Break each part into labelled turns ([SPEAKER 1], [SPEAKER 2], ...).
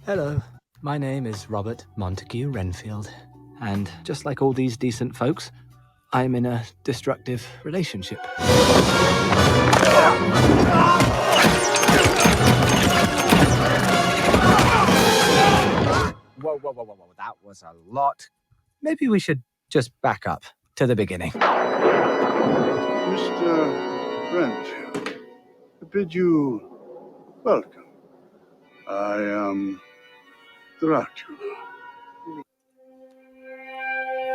[SPEAKER 1] Hello, my name is Robert Montague Renfield, and just like all these decent folks, I'm in a destructive relationship. Whoa, that was a lot. Maybe we should just back up to the beginning.
[SPEAKER 2] Mr. Renfield, I bid you welcome. I am Dracula.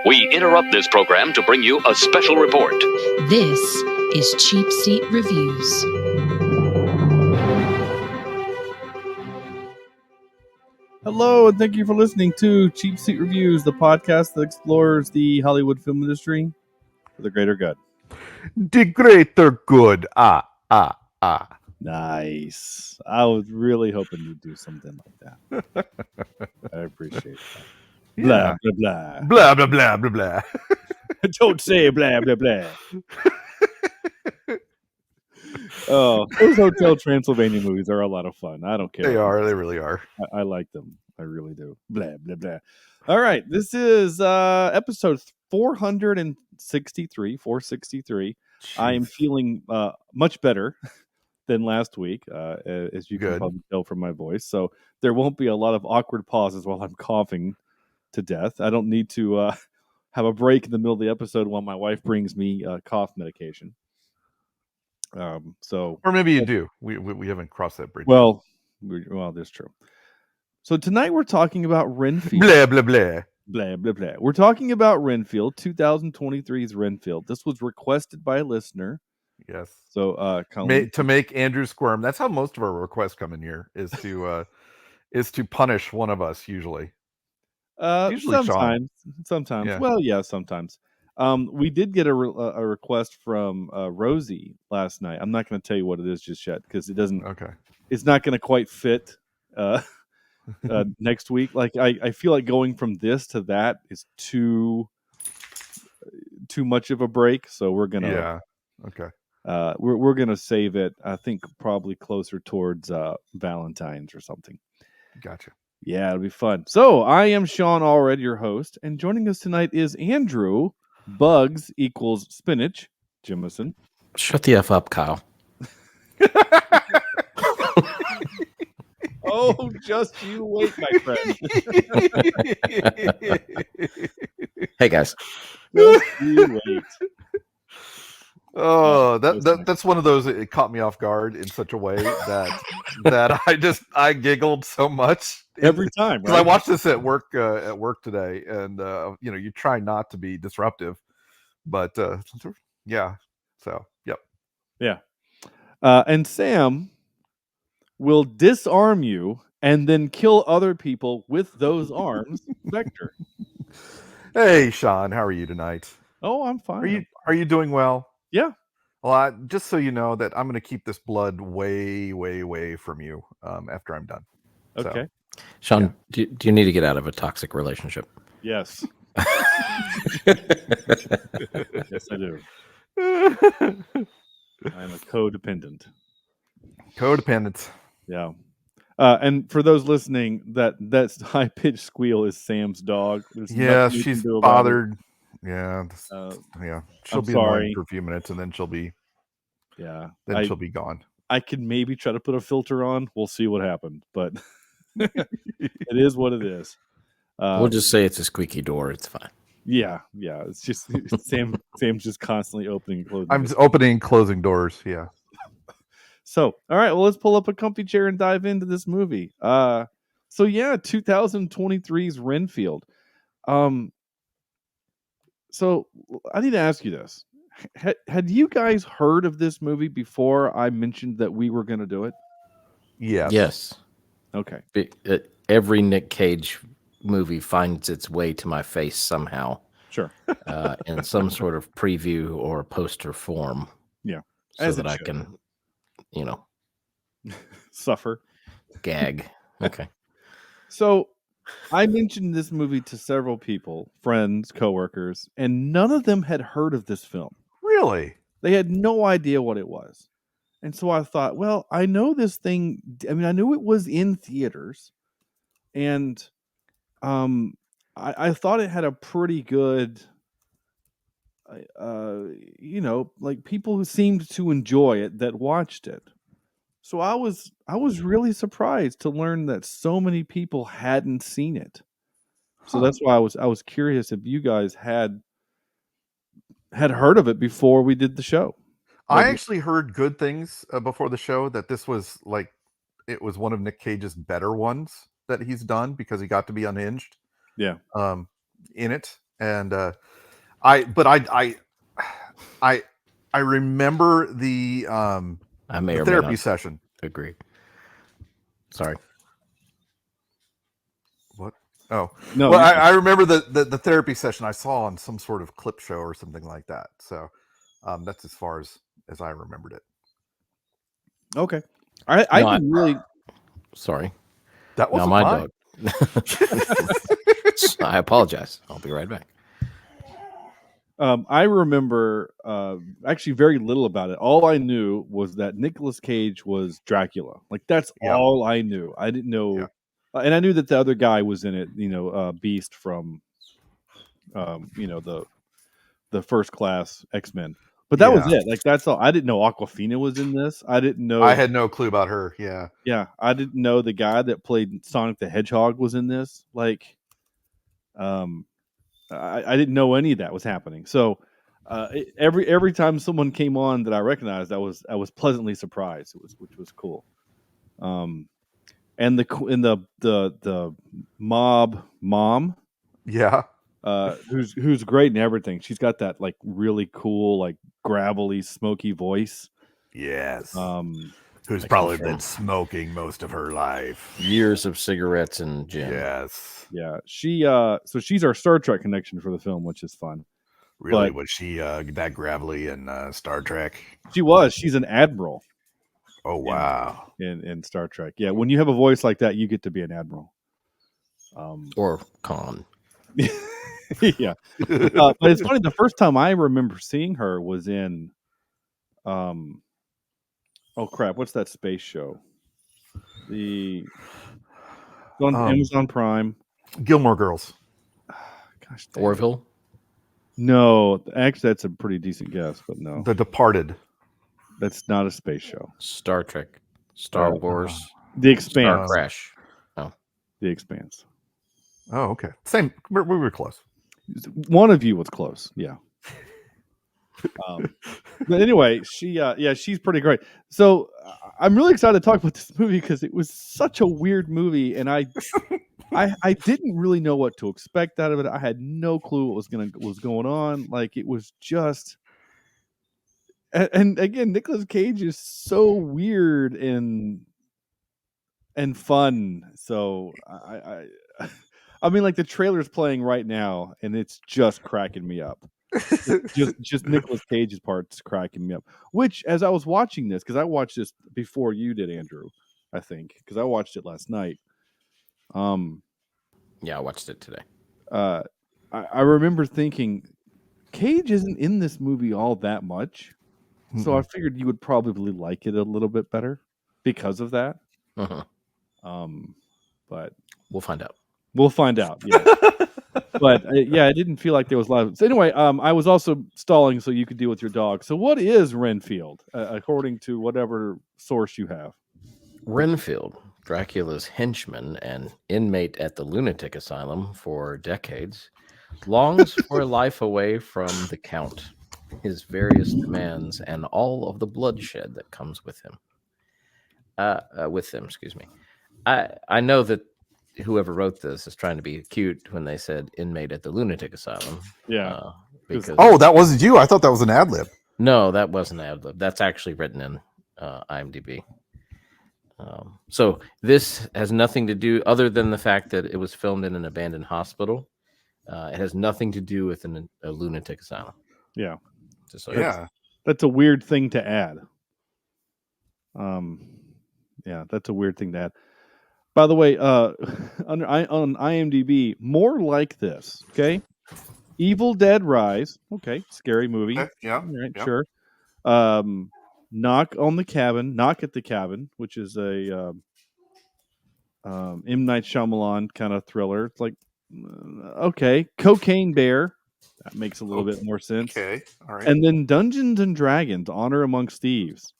[SPEAKER 3] We interrupt this program to bring you a special report.
[SPEAKER 4] This is Cheapseat Reviews.
[SPEAKER 5] Hello, and thank you for listening to Cheapseat Reviews, the podcast that explores the Hollywood film industry for the greater good.
[SPEAKER 6] The greater good.
[SPEAKER 5] Nice. I was really hoping you'd do something like that. I appreciate that.
[SPEAKER 6] Yeah.
[SPEAKER 5] Blah, blah, blah.
[SPEAKER 6] Blah, blah, blah, blah, blah.
[SPEAKER 5] Don't say blah, blah, blah. Oh, those Hotel Transylvania movies are a lot of fun. I don't care.
[SPEAKER 6] They are. They really are.
[SPEAKER 5] I like them. I really do. Blah, blah, blah. All right. This is episode 463.
[SPEAKER 6] Jeez.
[SPEAKER 5] I am feeling much better than last week, as you can probably tell from my voice. So there won't be a lot of awkward pauses while I'm coughing to death. I don't need to have a break in the middle of the episode while my wife brings me cough medication.
[SPEAKER 6] Or maybe you do. We haven't crossed that bridge.
[SPEAKER 5] Well, that's true. So tonight we're talking about Renfield.
[SPEAKER 6] Blah, blah, blah.
[SPEAKER 5] Blah, blah, blah. We're talking about Renfield, 2023's Renfield. This was requested by a listener.
[SPEAKER 6] Yes.
[SPEAKER 5] So
[SPEAKER 6] to make Andrew squirm. That's how most of our requests come in here, is to punish one of us usually. Usually
[SPEAKER 5] sometimes.
[SPEAKER 6] Yeah.
[SPEAKER 5] Well, yeah, sometimes. We did get a request from Rosie last night. I'm not going to tell you what it is just yet because it doesn't.
[SPEAKER 6] Okay.
[SPEAKER 5] It's not going to quite fit next week. Like I feel like going from this to that is too much of a break. So we're gonna.
[SPEAKER 6] Yeah. Okay.
[SPEAKER 5] We're gonna save it. I think probably closer towards Valentine's or something.
[SPEAKER 6] Gotcha.
[SPEAKER 5] Yeah, it'll be fun. So I am Shawn, already your host, and joining us tonight is Andrew. Bugs equals spinach. Jimison.
[SPEAKER 7] Shut the F up, Kyle.
[SPEAKER 5] Oh, just you wait, my friend.
[SPEAKER 7] Hey, guys.
[SPEAKER 5] Just you wait.
[SPEAKER 6] Oh, that's one of those. It caught me off guard in such a way that I giggled so much
[SPEAKER 5] every time.
[SPEAKER 6] Because I watched this at work today, and you try not to be disruptive, but yeah. So yep.
[SPEAKER 5] Yeah. And Sam will disarm you and then kill other people with those arms. Vector.
[SPEAKER 6] Hey, Shawn, how are you tonight?
[SPEAKER 5] Oh, I'm fine.
[SPEAKER 6] Are you doing well?
[SPEAKER 5] Yeah.
[SPEAKER 6] Well, just so you know that I'm going to keep this blood way, way, way from you after I'm done.
[SPEAKER 5] Okay.
[SPEAKER 7] So, Shawn, yeah. Do you need to get out of a toxic relationship?
[SPEAKER 5] Yes. Yes, I do. I'm a codependent. Yeah. And for those listening, that's high-pitched squeal is Sam's dog.
[SPEAKER 6] Yeah, she's bothered. Yeah, yeah. She'll be annoying for a few minutes, and then she'll be.
[SPEAKER 5] Yeah.
[SPEAKER 6] Then she'll be gone.
[SPEAKER 5] I could maybe try to put a filter on. We'll see what happens, but it is what it is.
[SPEAKER 7] We'll just say it's a squeaky door. It's fine.
[SPEAKER 5] Yeah. It's just Sam's just constantly opening and closing.
[SPEAKER 6] I'm just opening and closing doors. Yeah.
[SPEAKER 5] So, all right. Well, let's pull up a comfy chair and dive into this movie. 2023's Renfield. So I need to ask you this. Had you guys heard of this movie before I mentioned that we were going to do it?
[SPEAKER 7] Yes.
[SPEAKER 5] Okay.
[SPEAKER 7] Every Nick Cage movie finds its way to my face somehow.
[SPEAKER 5] Sure.
[SPEAKER 7] In some sort of preview or poster form.
[SPEAKER 5] Yeah.
[SPEAKER 7] So that I can,
[SPEAKER 5] suffer.
[SPEAKER 7] Gag. Okay.
[SPEAKER 5] So I mentioned this movie to several people, friends, coworkers, and none of them had heard of this film.
[SPEAKER 6] Really?
[SPEAKER 5] They had no idea what it was. And so I thought, well, I know this thing. I mean, I knew it was in theaters. and I thought it had a pretty good, like people who seemed to enjoy it that watched it. So I was really surprised to learn that so many people hadn't seen it. So that's why I was curious if you guys had heard of it before we did the show.
[SPEAKER 6] I actually heard good things before the show, that this was like, it was one of Nick Cage's better ones that he's done, because he got to be unhinged.
[SPEAKER 5] Yeah.
[SPEAKER 6] In it, and I remember the
[SPEAKER 7] I may
[SPEAKER 6] the
[SPEAKER 7] or
[SPEAKER 6] therapy
[SPEAKER 7] may not
[SPEAKER 6] session.
[SPEAKER 7] agree. Sorry.
[SPEAKER 6] What? Oh
[SPEAKER 5] No.
[SPEAKER 6] Well, I remember the therapy session I saw on some sort of clip show or something like that. So that's as far as I remembered it.
[SPEAKER 5] Okay. I didn't really.
[SPEAKER 7] Sorry.
[SPEAKER 6] That wasn't
[SPEAKER 7] my
[SPEAKER 6] mine.
[SPEAKER 7] dog. I apologize. I'll be right back.
[SPEAKER 5] I remember actually very little about it. All I knew was that Nicolas Cage was Dracula. Like that's all I knew. I didn't know, and I knew that the other guy was in it. Beast from, the First Class X-Men. But that was it. Like that's all. I didn't know Awkwafina was in this. I didn't know.
[SPEAKER 6] I had no clue about her. Yeah.
[SPEAKER 5] Yeah, I didn't know the guy that played Sonic the Hedgehog was in this. Like, I didn't know any of that was happening. So every time someone came on that I recognized, I was pleasantly surprised. Which was cool. And the mob mom, who's great in everything. She's got that like really cool, like gravelly, smoky voice.
[SPEAKER 6] Yes. Who's probably been smoking most of her life.
[SPEAKER 7] Years of cigarettes and gin.
[SPEAKER 6] Yes.
[SPEAKER 5] Yeah. So she's our Star Trek connection for the film, which is fun.
[SPEAKER 6] Really? Was she that gravelly in Star Trek?
[SPEAKER 5] She was. She's an admiral.
[SPEAKER 6] Oh, wow.
[SPEAKER 5] In Star Trek. Yeah. When you have a voice like that, you get to be an admiral.
[SPEAKER 7] Or Khan.
[SPEAKER 5] Yeah. But it's funny. The first time I remember seeing her was in, oh crap! What's that space show? On Amazon Prime.
[SPEAKER 6] Gilmore Girls.
[SPEAKER 5] Gosh,
[SPEAKER 7] Orville.
[SPEAKER 5] No, actually, that's a pretty decent guess, but no.
[SPEAKER 6] The Departed.
[SPEAKER 5] That's not a space show.
[SPEAKER 7] Star Trek. Star Wars.
[SPEAKER 5] The Expanse.
[SPEAKER 7] Star Crash. Oh,
[SPEAKER 5] The Expanse.
[SPEAKER 6] Oh, okay. Same. We were close.
[SPEAKER 5] One of you was close. Yeah. But anyway, she's pretty great. So I'm really excited to talk about this movie because it was such a weird movie, and I didn't really know what to expect out of it. I had no clue what was going on. Like it was just, and again, Nicolas Cage is so weird and fun. So I mean, like the trailer's playing right now, and it's just cracking me up. just Nicolas Cage's part's cracking me up. Which, as I was watching this, because I watched this before you did, Andrew, I think, because I watched it last night.
[SPEAKER 7] Yeah, I watched it today.
[SPEAKER 5] I remember thinking, Cage isn't in this movie all that much, so I figured you would probably like it a little bit better because of that. But
[SPEAKER 7] we'll find out.
[SPEAKER 5] We'll find out. Yeah. But I didn't feel like there was a lot of. So anyway, I was also stalling so you could deal with your dog. So what is Renfield, according to whatever source you have?
[SPEAKER 7] Renfield, Dracula's henchman and inmate at the lunatic asylum for decades, longs for a life away from the Count, his various demands, and all of the bloodshed that comes with him. Excuse me. I know that whoever wrote this is trying to be cute when they said inmate at the lunatic asylum.
[SPEAKER 5] Yeah.
[SPEAKER 6] Because that wasn't you. I thought that was an ad lib.
[SPEAKER 7] No, that wasn't an ad lib. That's actually written in IMDb. So this has nothing to do, other than the fact that it was filmed in an abandoned hospital. It has nothing to do with a lunatic asylum.
[SPEAKER 5] Yeah.
[SPEAKER 7] That's
[SPEAKER 5] a weird thing to add. Yeah, that's a weird thing to add. By the way, on IMDb, more like this. Okay, Evil Dead Rise. Okay, scary movie.
[SPEAKER 6] Yeah,
[SPEAKER 5] all right, sure. Knock at the Cabin, which is a M. Night Shyamalan kind of thriller. It's like, okay, Cocaine Bear. That makes a little bit more sense.
[SPEAKER 6] Okay, all right.
[SPEAKER 5] And then Dungeons and Dragons: Honor Amongst Thieves.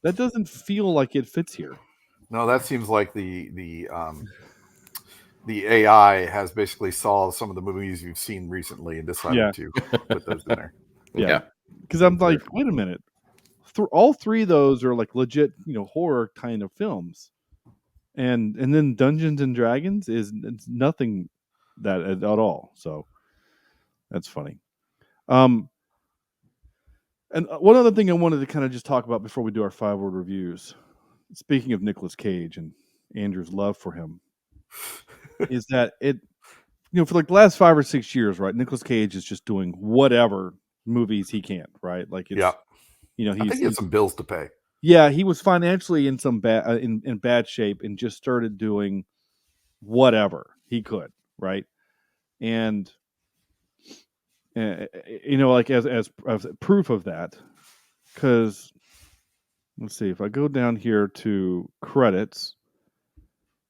[SPEAKER 5] That doesn't feel like it fits here.
[SPEAKER 6] No, that seems like the AI has basically saw some of the movies you've seen recently and decided to put those in there.
[SPEAKER 5] Yeah, because I'm like, wait a minute. All three of those are like legit, horror kind of films, and then Dungeons and Dragons it's nothing that at all. So that's funny. And one other thing I wanted to kind of just talk about before we do our 5-word reviews. Speaking of Nicolas Cage and Andrew's love for him, is that it, for like the last 5 or 6 years, right? Nicolas Cage is just doing whatever movies he can, right? Like it's,
[SPEAKER 6] I
[SPEAKER 5] think
[SPEAKER 6] he has some bills to pay.
[SPEAKER 5] Yeah, he was financially in some bad in bad shape and just started doing whatever he could, right? And like as proof of that, because let's see if I go down here to credits,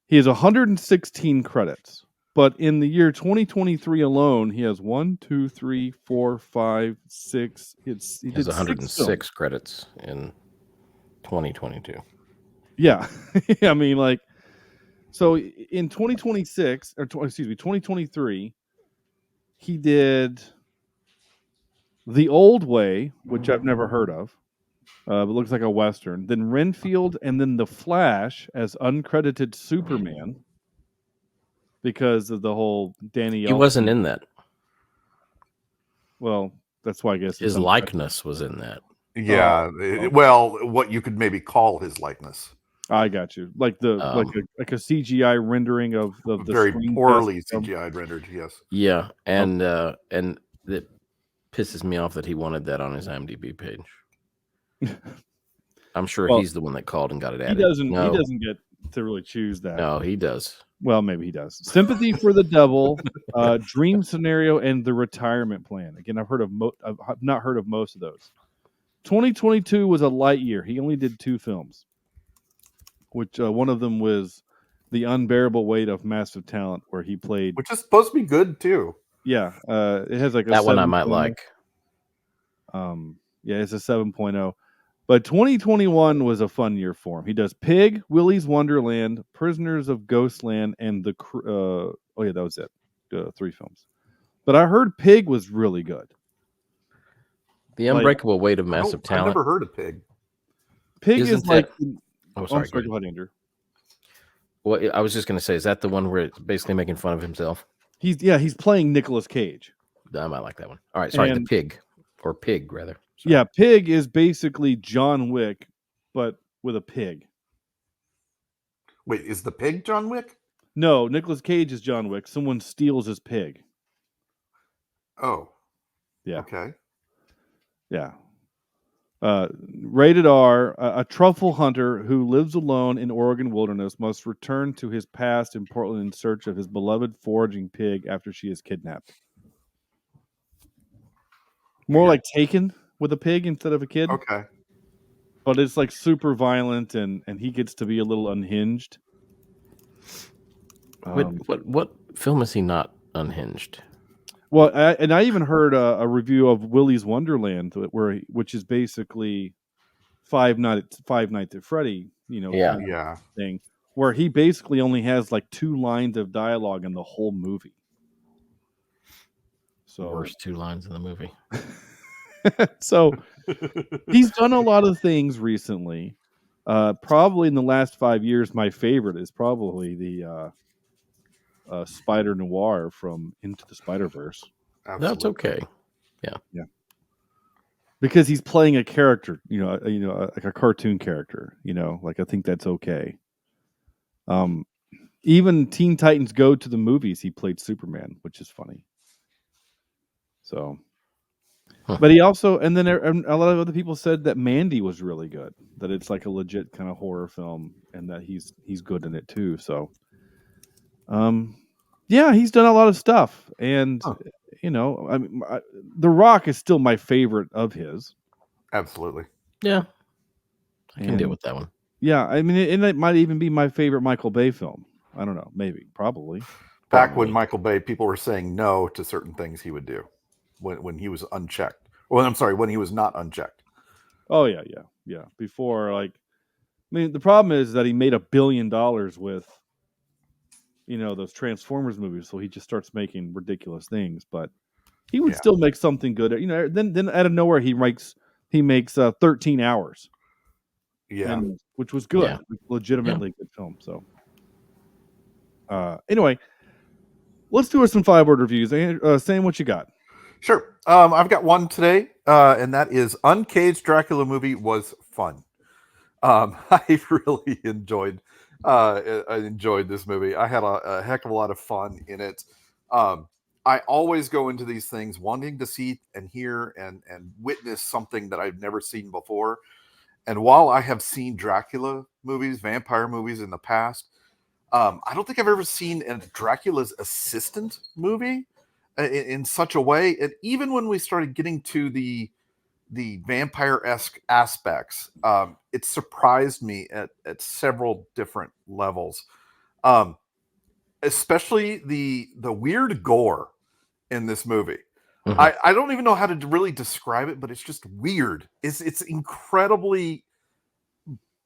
[SPEAKER 5] he has 116 credits. But in the year 2023 alone, he has 1, 2, 3, 4, 5, 6. He
[SPEAKER 7] has 106 credits in 2022.
[SPEAKER 5] Yeah, I mean, like, so in 2023, he did The Old Way, which I've never heard of. It looks like a Western. Then Renfield, and then The Flash as uncredited Superman. Because of the whole Danny Elfman.
[SPEAKER 7] He wasn't in that.
[SPEAKER 5] Well, that's why I guess
[SPEAKER 7] his likeness was in that.
[SPEAKER 6] Yeah, well, what you could maybe call his likeness.
[SPEAKER 5] I got you, like the like a CGI rendering of the
[SPEAKER 6] very poorly CGI rendered. Yes.
[SPEAKER 7] Yeah, and it pisses me off that he wanted that on his IMDb page. I'm sure he's the one that called and got it added.
[SPEAKER 5] He doesn't get to really choose that.
[SPEAKER 7] No, he does.
[SPEAKER 5] Well, maybe he does. Sympathy for the Devil, Dream Scenario, and The Retirement Plan. Again, I've not heard of most of those. 2022 was a light year. He only did 2 films, which one of them was The Unbearable Weight of Massive Talent, where he played,
[SPEAKER 6] which is supposed to be good too.
[SPEAKER 5] Yeah, it has like a
[SPEAKER 7] that one I might like.
[SPEAKER 5] Yeah, it's a 7.0. But 2021 was a fun year for him. He does Pig, Willy's Wonderland, Prisoners of Ghostland, and that was it. 3 films. But I heard Pig was really good.
[SPEAKER 7] The Unbreakable Weight of Massive Talent.
[SPEAKER 6] I've never heard of Pig.
[SPEAKER 5] Pig is like...
[SPEAKER 7] sorry,
[SPEAKER 5] go ahead, Andrew.
[SPEAKER 7] Well, I was just going to say, is that the one where it's basically making fun of himself?
[SPEAKER 5] He's playing Nicolas Cage.
[SPEAKER 7] I might like that one. All right, sorry, the Pig. Or Pig, rather. Sorry.
[SPEAKER 5] Yeah, Pig is basically John Wick, but with a pig.
[SPEAKER 6] Wait, is the pig John Wick?
[SPEAKER 5] No, Nicolas Cage is John Wick. Someone steals his pig.
[SPEAKER 6] Oh.
[SPEAKER 5] Yeah.
[SPEAKER 6] Okay.
[SPEAKER 5] Yeah. Rated R, a truffle hunter who lives alone in Oregon wilderness must return to his past in Portland in search of his beloved foraging pig after she is kidnapped. More like Taken with a pig instead of a kid.
[SPEAKER 6] Okay.
[SPEAKER 5] But it's like super violent and he gets to be a little unhinged.
[SPEAKER 7] What film is he not unhinged?
[SPEAKER 5] Well, I even heard a review of Willy's Wonderland, which is basically Five Nights at Freddy, thing, where he basically only has like 2 lines of dialogue in the whole movie. So
[SPEAKER 7] worst 2 lines in the movie.
[SPEAKER 5] So he's done a lot of things recently. Probably in the last 5 years, my favorite is probably the Spider Noir from Into the Spider-Verse.
[SPEAKER 6] Absolutely.
[SPEAKER 7] That's okay. Yeah.
[SPEAKER 5] Because he's playing a character, like a cartoon character, like I think that's okay. Even Teen Titans Go to the movies, he played Superman, which is funny. So, but he also, and then a lot of other people said that Mandy was really good, that it's like a legit kind of horror film, and that he's good in it too. So, yeah, he's done a lot of stuff, and The Rock is still my favorite of his.
[SPEAKER 6] Absolutely.
[SPEAKER 7] Yeah, I can deal with that one.
[SPEAKER 5] Yeah, I mean, it might even be my favorite Michael Bay film. I don't know, maybe, probably.
[SPEAKER 6] Back when Michael Bay, people were saying no to certain things he would do when he was unchecked. Well, I'm sorry, when he was not unchecked.
[SPEAKER 5] Oh yeah. Before, like, I mean, the problem is that he made $1 billion with, those Transformers movies, so he just starts making ridiculous things. But he would still make something good. Then out of nowhere he makes 13 Hours.
[SPEAKER 6] Yeah,
[SPEAKER 5] which was good,
[SPEAKER 7] Yeah.
[SPEAKER 5] legitimately good film. So, anyway, let's do some 5-word reviews. Sam, what you got?
[SPEAKER 6] Sure. I've got one today, and that is Uncaged Dracula movie was fun. I really enjoyed this movie. I had a heck of a lot of fun in it. I always go into these things wanting to see and hear and witness something that I've never seen before. And while I have seen Dracula movies, vampire movies in the past, I don't think I've ever seen a Dracula's assistant movie in such a way. And even when we started getting to the vampire-esque aspects, it surprised me at several different levels. Especially the weird gore in this movie.
[SPEAKER 7] Mhm.
[SPEAKER 6] I don't even know how to really describe it, but it's just weird. It's incredibly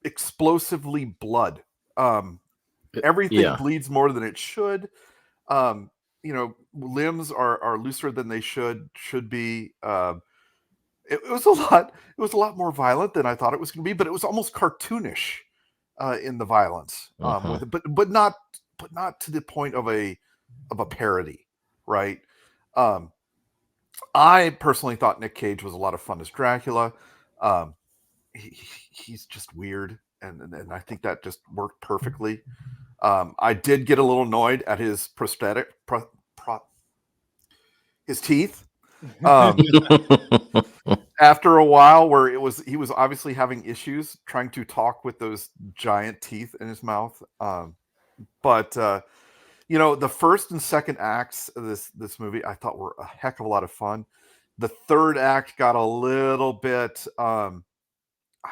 [SPEAKER 6] explosively blood. Everything bleeds more than it should. Limbs are looser than they should be. It was a lot more violent than I thought it was going to be, but it was almost cartoonish in the violence with it, but not to the point of a parody, right? I personally thought Nick Cage was a lot of fun as Dracula. He's just weird, and I think that just worked perfectly. I did get a little annoyed at his prosthetic, his teeth. After a while, where he was obviously having issues trying to talk with those giant teeth in his mouth. But the first and second acts of this movie I thought were a heck of a lot of fun. The third act got a little bit, I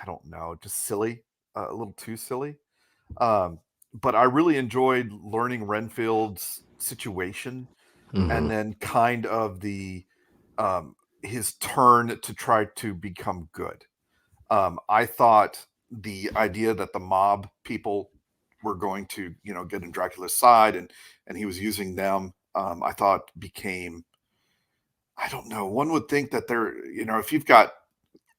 [SPEAKER 6] don't know, just silly, a little too silly. But I really enjoyed learning Renfield's situation, and then kind of the his turn to try to become good. I thought the idea that the mob people were going to, get in Dracula's side and he was using them, I thought became, I don't know, one would think that they're, if you've got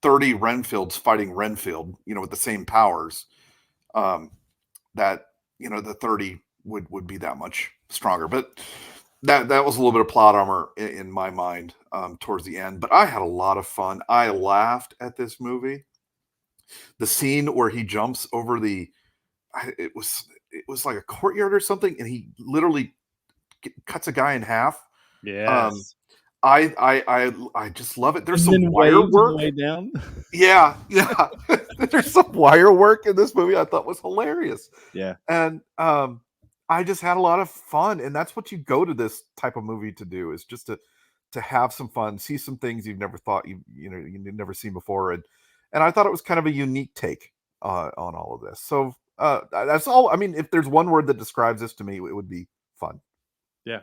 [SPEAKER 6] 30 Renfields fighting Renfield, with the same powers, that, the 30 would be that much stronger. But that was a little bit of plot armor in my mind towards the end. But I had a lot of fun. I laughed at this movie. The scene where he jumps over it was like a courtyard or something, and he literally cuts a guy in half.
[SPEAKER 5] Yes.
[SPEAKER 6] I just love it. There's
[SPEAKER 5] And
[SPEAKER 6] some
[SPEAKER 5] then
[SPEAKER 6] wire
[SPEAKER 5] waves
[SPEAKER 6] work.
[SPEAKER 5] on the way down.
[SPEAKER 6] Yeah. There's some wire work in this movie I thought was hilarious.
[SPEAKER 5] Yeah.
[SPEAKER 6] And I just had a lot of fun, and that's what you go to this type of movie to do, is just to have some fun, see some things you've never thought you've never seen before, and I thought it was kind of a unique take on all of this. So that's all. I mean, if there's one word that describes this to me, it would be fun.
[SPEAKER 5] Yeah.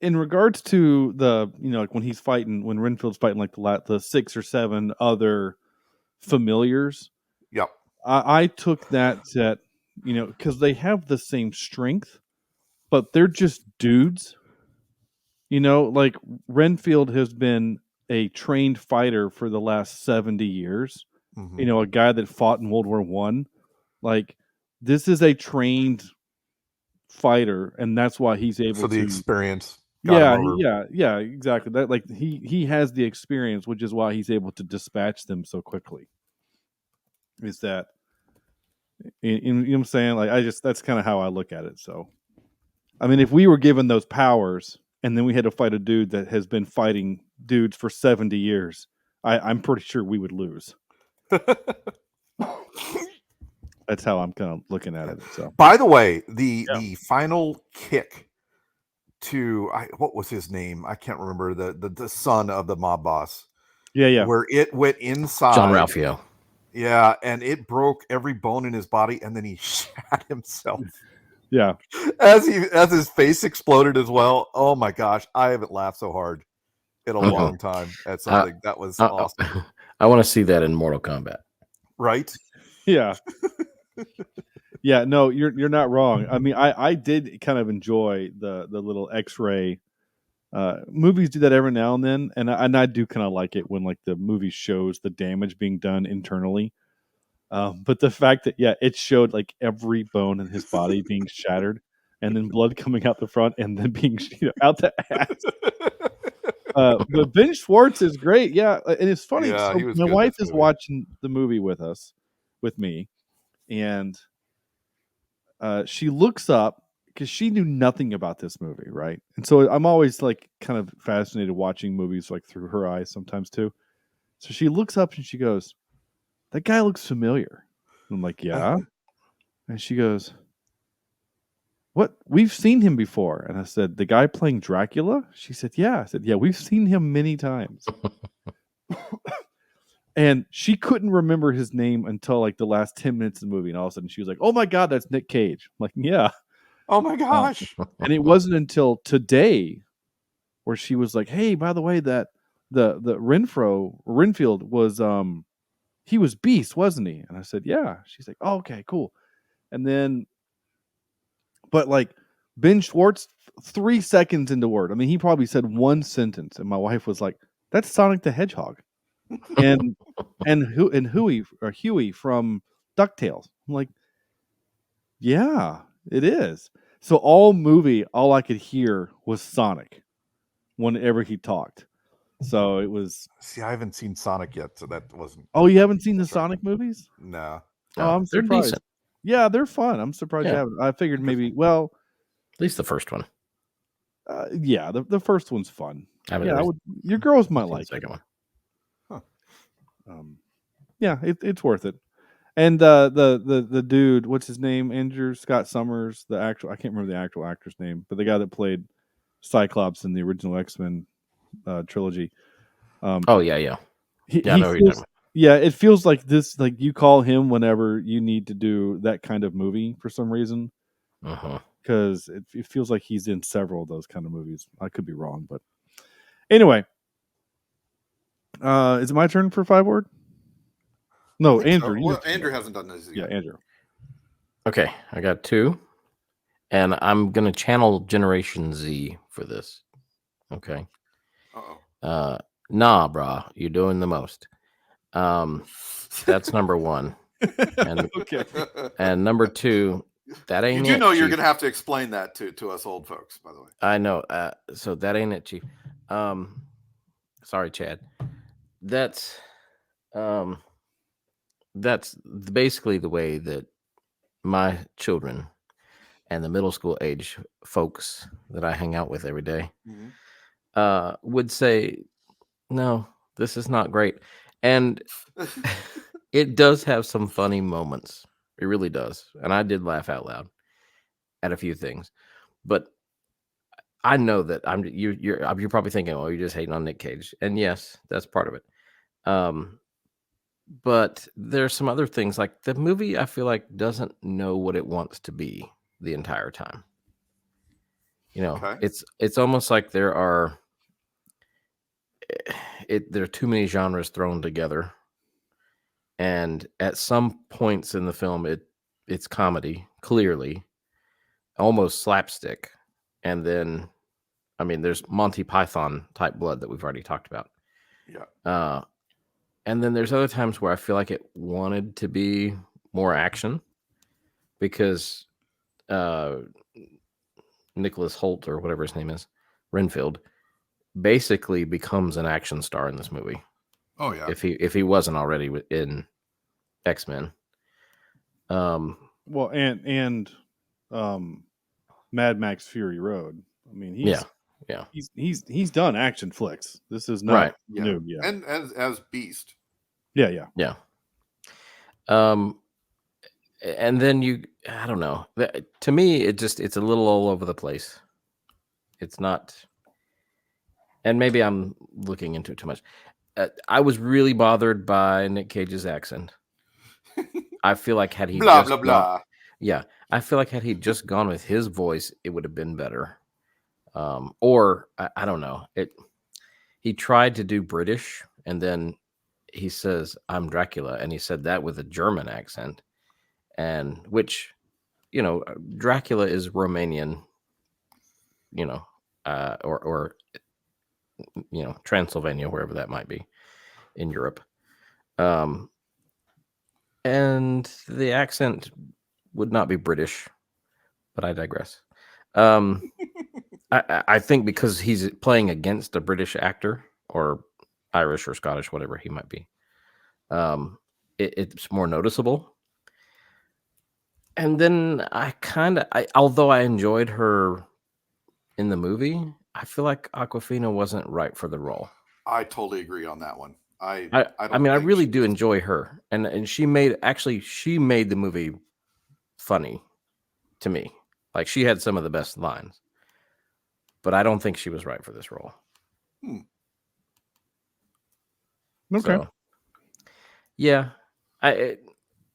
[SPEAKER 5] In regards to the, like when Renfield's fighting like the 6 or 7 other familiars.
[SPEAKER 6] Yep.
[SPEAKER 5] I took that because they have the same strength, but they're just dudes. Like Renfield has been a trained fighter for the last 70 years.
[SPEAKER 6] Mm-hmm.
[SPEAKER 5] A guy that fought in World War I. Like, this is a trained fighter, and that's why he's able to.
[SPEAKER 6] So the experience.
[SPEAKER 5] Yeah, exactly. That, like, he has the experience, which is why he's able to dispatch them so quickly. Is that, you know what I'm saying? Like, that's kind of how I look at it. So, I mean, if we were given those powers and then we had to fight a dude that has been fighting dudes for 70 years, I'm pretty sure we would lose. That's how I'm kind of looking at it. So,
[SPEAKER 6] by the way, the final kick to what was his name? I can't remember, the son of the mob boss.
[SPEAKER 5] Yeah.
[SPEAKER 6] Where it went inside.
[SPEAKER 7] John Ralphio.
[SPEAKER 6] Yeah, and it broke every bone in his body, and then he shot himself.
[SPEAKER 5] Yeah.
[SPEAKER 6] As his face exploded as well. Oh my gosh, I haven't laughed so hard in a long time at something. That was awesome.
[SPEAKER 7] I want to see that in Mortal Kombat.
[SPEAKER 6] Right?
[SPEAKER 5] Yeah. Yeah, no, you're not wrong. I mean, I did kind of enjoy the little X-ray movies do that every now and then, and I do kind of like it when like the movie shows the damage being done internally. But the fact that it showed like every bone in his body being shattered, and then blood coming out the front, and then being out the ass. But Ben Schwartz is great, yeah, and it's funny.
[SPEAKER 6] Yeah,
[SPEAKER 5] So
[SPEAKER 6] he was
[SPEAKER 5] my
[SPEAKER 6] good in
[SPEAKER 5] wife
[SPEAKER 6] this
[SPEAKER 5] is
[SPEAKER 6] movie.
[SPEAKER 5] watching the movie with me, and she looks up because she knew nothing about this movie, right? And so I'm always like kind of fascinated watching movies like through her eyes sometimes too. So she looks up and she goes, "That guy looks familiar." I'm like, "Yeah," and she goes, "What? We've seen him before." And I said, "The guy playing Dracula?" She said, "Yeah." I said, "Yeah, we've seen him many times." And she couldn't remember his name until like the last 10 minutes of the movie. And all of a sudden she was like, "Oh my God, that's Nick Cage." I'm like, "Yeah."
[SPEAKER 6] Oh my gosh.
[SPEAKER 5] And it wasn't until today where she was like, "Hey, by the way, that the Renfield was he was Beast, wasn't he?" And I said, "Yeah." She's like, "Oh, okay, cool." And then but like Ben Schwartz 3 seconds into word. I mean, he probably said one sentence and my wife was like, "That's Sonic the Hedgehog." And Huey from DuckTales. I'm like, "Yeah, it is." So all movie, all I could hear was Sonic whenever he talked. So it was.
[SPEAKER 6] See, I haven't seen Sonic yet, so that wasn't.
[SPEAKER 5] Oh, you haven't seen the Sonic movies?
[SPEAKER 6] No.
[SPEAKER 5] Oh, I'm
[SPEAKER 7] they're
[SPEAKER 5] surprised.
[SPEAKER 7] decent.
[SPEAKER 5] Yeah, they're fun. I'm surprised you haven't. I figured maybe. Well,
[SPEAKER 7] at least the first one.
[SPEAKER 5] Yeah, the first one's fun.
[SPEAKER 7] I mean,
[SPEAKER 5] Yeah, your girls might like
[SPEAKER 7] the second
[SPEAKER 5] it.
[SPEAKER 7] one.
[SPEAKER 6] Huh.
[SPEAKER 5] Yeah, it's worth it. And the dude, what's his name? Andrew Scott Summers, the actual. I can't remember the actual actor's name, but the guy that played Cyclops in the original X-Men trilogy.
[SPEAKER 7] Oh yeah.
[SPEAKER 5] He
[SPEAKER 7] I know who you're talking about.
[SPEAKER 5] Yeah, it feels like this. Like you call him whenever you need to do that kind of movie for some reason. Because it feels like he's in several of those kind of movies. I could be wrong, but anyway, is it my turn for 5 word? No, Andrew.
[SPEAKER 6] So. Well, Andrew hasn't done this yet.
[SPEAKER 5] Yeah, Andrew.
[SPEAKER 7] Okay, I got 2, and I'm gonna channel Generation Z for this. Okay. Nah, brah, you're doing the most. That's number 1. And
[SPEAKER 5] okay.
[SPEAKER 7] And number 2, that ain't it.
[SPEAKER 6] You do know you're gonna have to explain that to us old folks, by the way.
[SPEAKER 7] I know. So that ain't it, Chief. Sorry, Chad. That's basically the way that my children and the middle school age folks that I hang out with every day would say, "No, this is not great." And it does have some funny moments. It really does. And I did laugh out loud at a few things. But I know that you're probably thinking, "Oh, you're just hating on Nick Cage." And yes, that's part of it. But there's some other things, like the movie I feel like doesn't know what it wants to be the entire time. It's almost like there are too many genres thrown together. And at some points in the film, it's comedy, clearly, almost slapstick. And then, I mean, there's Monty Python type blood that we've already talked about.
[SPEAKER 6] Yeah.
[SPEAKER 7] And then there's other times where I feel like it wanted to be more action because Nicholas Hoult, or whatever his name is, Renfield, basically becomes an action star in this movie.
[SPEAKER 6] Oh yeah.
[SPEAKER 7] If he wasn't already in X-Men.
[SPEAKER 5] Well, and Mad Max Fury Road. I mean, he's done action flicks. This is not new. Yeah,
[SPEAKER 6] and as Beast.
[SPEAKER 5] Yeah.
[SPEAKER 7] And then I don't know. To me, it's a little all over the place. It's not, and maybe I'm looking into it too much. I was really bothered by Nick Cage's accent. I feel like had he
[SPEAKER 6] Blah
[SPEAKER 7] just
[SPEAKER 6] blah
[SPEAKER 7] gone,
[SPEAKER 6] blah.
[SPEAKER 7] yeah, I feel like had he just gone with his voice, it would have been better. Or I don't know. He tried to do British, and then he says, "I'm Dracula," and he said that with a German accent, and which, Dracula is Romanian, or Transylvania, wherever that might be in Europe. And the accent would not be British, but I digress. I think because he's playing against a British actor, or Irish or Scottish, whatever he might be, it's more noticeable. And then although I enjoyed her in the movie, I feel like Awkwafina wasn't right for the role.
[SPEAKER 6] I totally agree on that one. I
[SPEAKER 7] really do enjoy her, and she made the movie funny to me. Like, she had some of the best lines, but I don't think she was right for this role.
[SPEAKER 5] Okay.
[SPEAKER 7] So, yeah,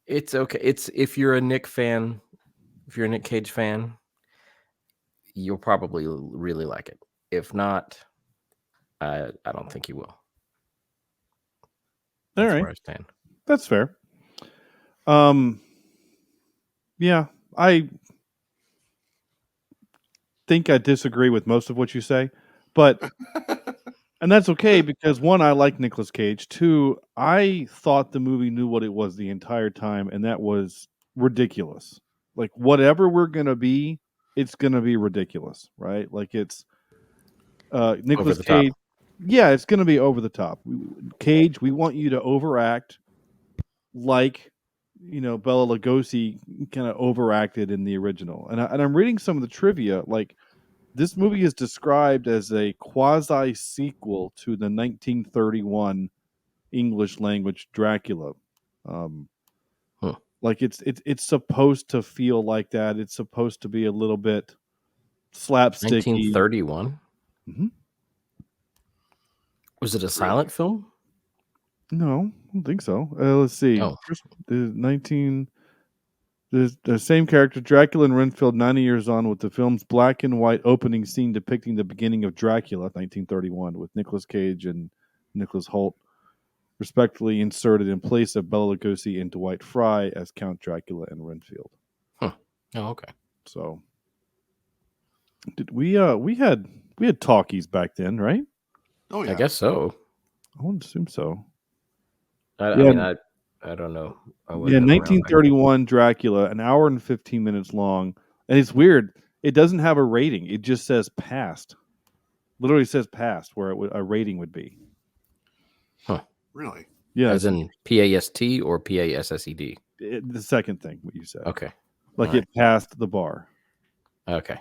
[SPEAKER 7] it's okay. If you're a Nick Cage fan, you'll probably really like it. If not, I don't think you will.
[SPEAKER 5] All
[SPEAKER 7] That's
[SPEAKER 5] right,
[SPEAKER 7] where I stand.
[SPEAKER 5] that's fair. Yeah, I think I disagree with most of what you say, but and that's okay because one, I like Nicolas Cage. Two, I thought the movie knew what it was the entire time, and that was ridiculous. Like, whatever we're gonna be, it's gonna be ridiculous, right? Like, it's Nicolas
[SPEAKER 7] the
[SPEAKER 5] Cage.
[SPEAKER 7] top.
[SPEAKER 5] Yeah, it's gonna be over the top. Cage, we want you to overact like Bela Lugosi kind of overacted in the original. And I'm reading some of the trivia. Like, this movie is described as a quasi sequel to the 1931 English language Dracula. Like, it's supposed to feel like that. It's supposed to be a little bit slapsticky.
[SPEAKER 7] 1931.
[SPEAKER 5] Mm-hmm.
[SPEAKER 7] Was it a silent film?
[SPEAKER 5] No, I don't think so. Let's see.
[SPEAKER 7] Oh.
[SPEAKER 5] The same character, Dracula and Renfield, 90 years on, with the film's black and white opening scene depicting the beginning of Dracula, 1931, with Nicolas Cage and Nicholas Hoult respectively inserted in place of Bela Lugosi and Dwight Fry as Count Dracula and Renfield.
[SPEAKER 7] Huh. Oh, okay.
[SPEAKER 5] So, we had talkies back then, right?
[SPEAKER 6] Oh yeah,
[SPEAKER 7] I guess so.
[SPEAKER 5] I would assume so.
[SPEAKER 7] I mean, I don't know.
[SPEAKER 5] Yeah, 1931 Dracula, an hour and 15 minutes long. And it's weird. It doesn't have a rating. It just says passed. Literally says passed, where a rating would be.
[SPEAKER 7] Huh.
[SPEAKER 6] Really?
[SPEAKER 5] Yeah.
[SPEAKER 7] As in PAST or PASSED?
[SPEAKER 5] The second thing, what you said.
[SPEAKER 7] Okay.
[SPEAKER 5] Like, it passed the bar.
[SPEAKER 7] Okay.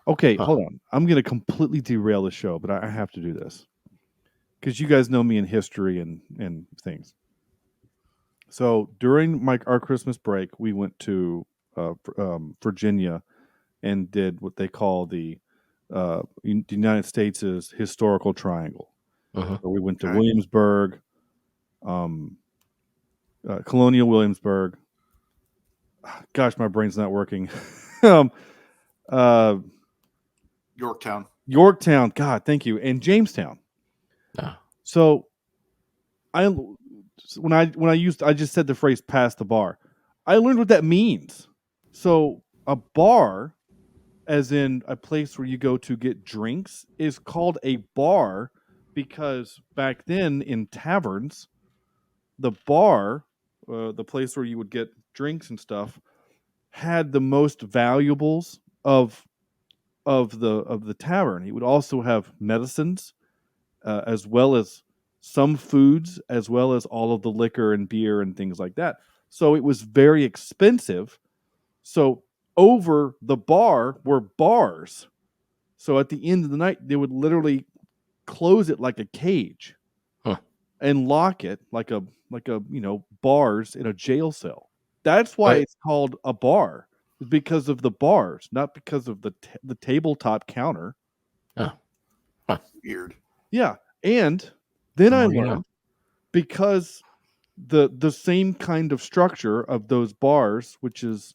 [SPEAKER 5] Okay, hold on. I'm going to completely derail the show, but I have to do this. Because you guys know me in history and things. So during our Christmas break, we went to Virginia and did what they call the United States' historical triangle.
[SPEAKER 7] Uh-huh.
[SPEAKER 5] So we went to Williamsburg, Colonial Williamsburg. Gosh, my brain's not working. Yorktown. God, thank you. And Jamestown. So I just said the phrase "pass the bar." I learned what that means. So a bar, as in a place where you go to get drinks, is called a bar because back then in taverns, the bar, the place where you would get drinks and stuff, had the most valuables of the tavern. He would also have medicines, as well as some foods, as well as all of the liquor and beer and things like that. So it was very expensive. So over the bar were bars. So at the end of the night, they would literally close it like a cage and lock it like a bars in a jail cell. That's why it's called a bar, because of the bars, not because of the tabletop counter.
[SPEAKER 6] Weird.
[SPEAKER 5] Yeah, and then I learned because the same kind of structure of those bars, which is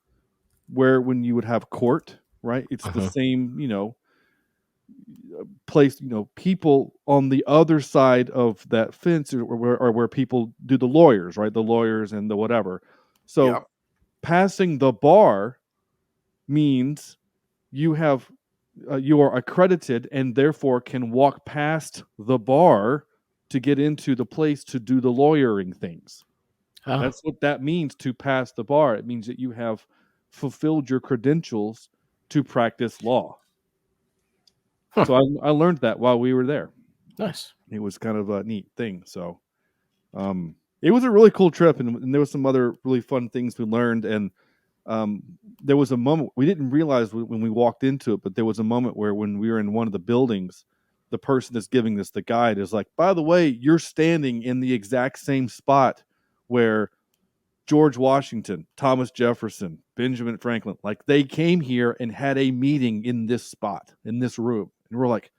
[SPEAKER 5] where when you would have court, right? It's the same, place, people on the other side of that fence are where people do the lawyers, right? The lawyers and the whatever. So passing the bar means you are accredited and therefore can walk past the bar to get into the place to do the lawyering things. That's what that means, to pass the bar. It means that you have fulfilled your credentials to practice law. So I learned that while we were there.
[SPEAKER 7] Nice.
[SPEAKER 5] It was kind of a neat thing. So it was a really cool trip, and there was some other really fun things we learned. And there was a moment we didn't realize when we walked into it, but there was a moment where when we were in one of the buildings, the person that's giving us the guide is like, by the way, you're standing in the exact same spot where George Washington, Thomas Jefferson, Benjamin Franklin, like they came here and had a meeting in this spot, in this room. And we're like,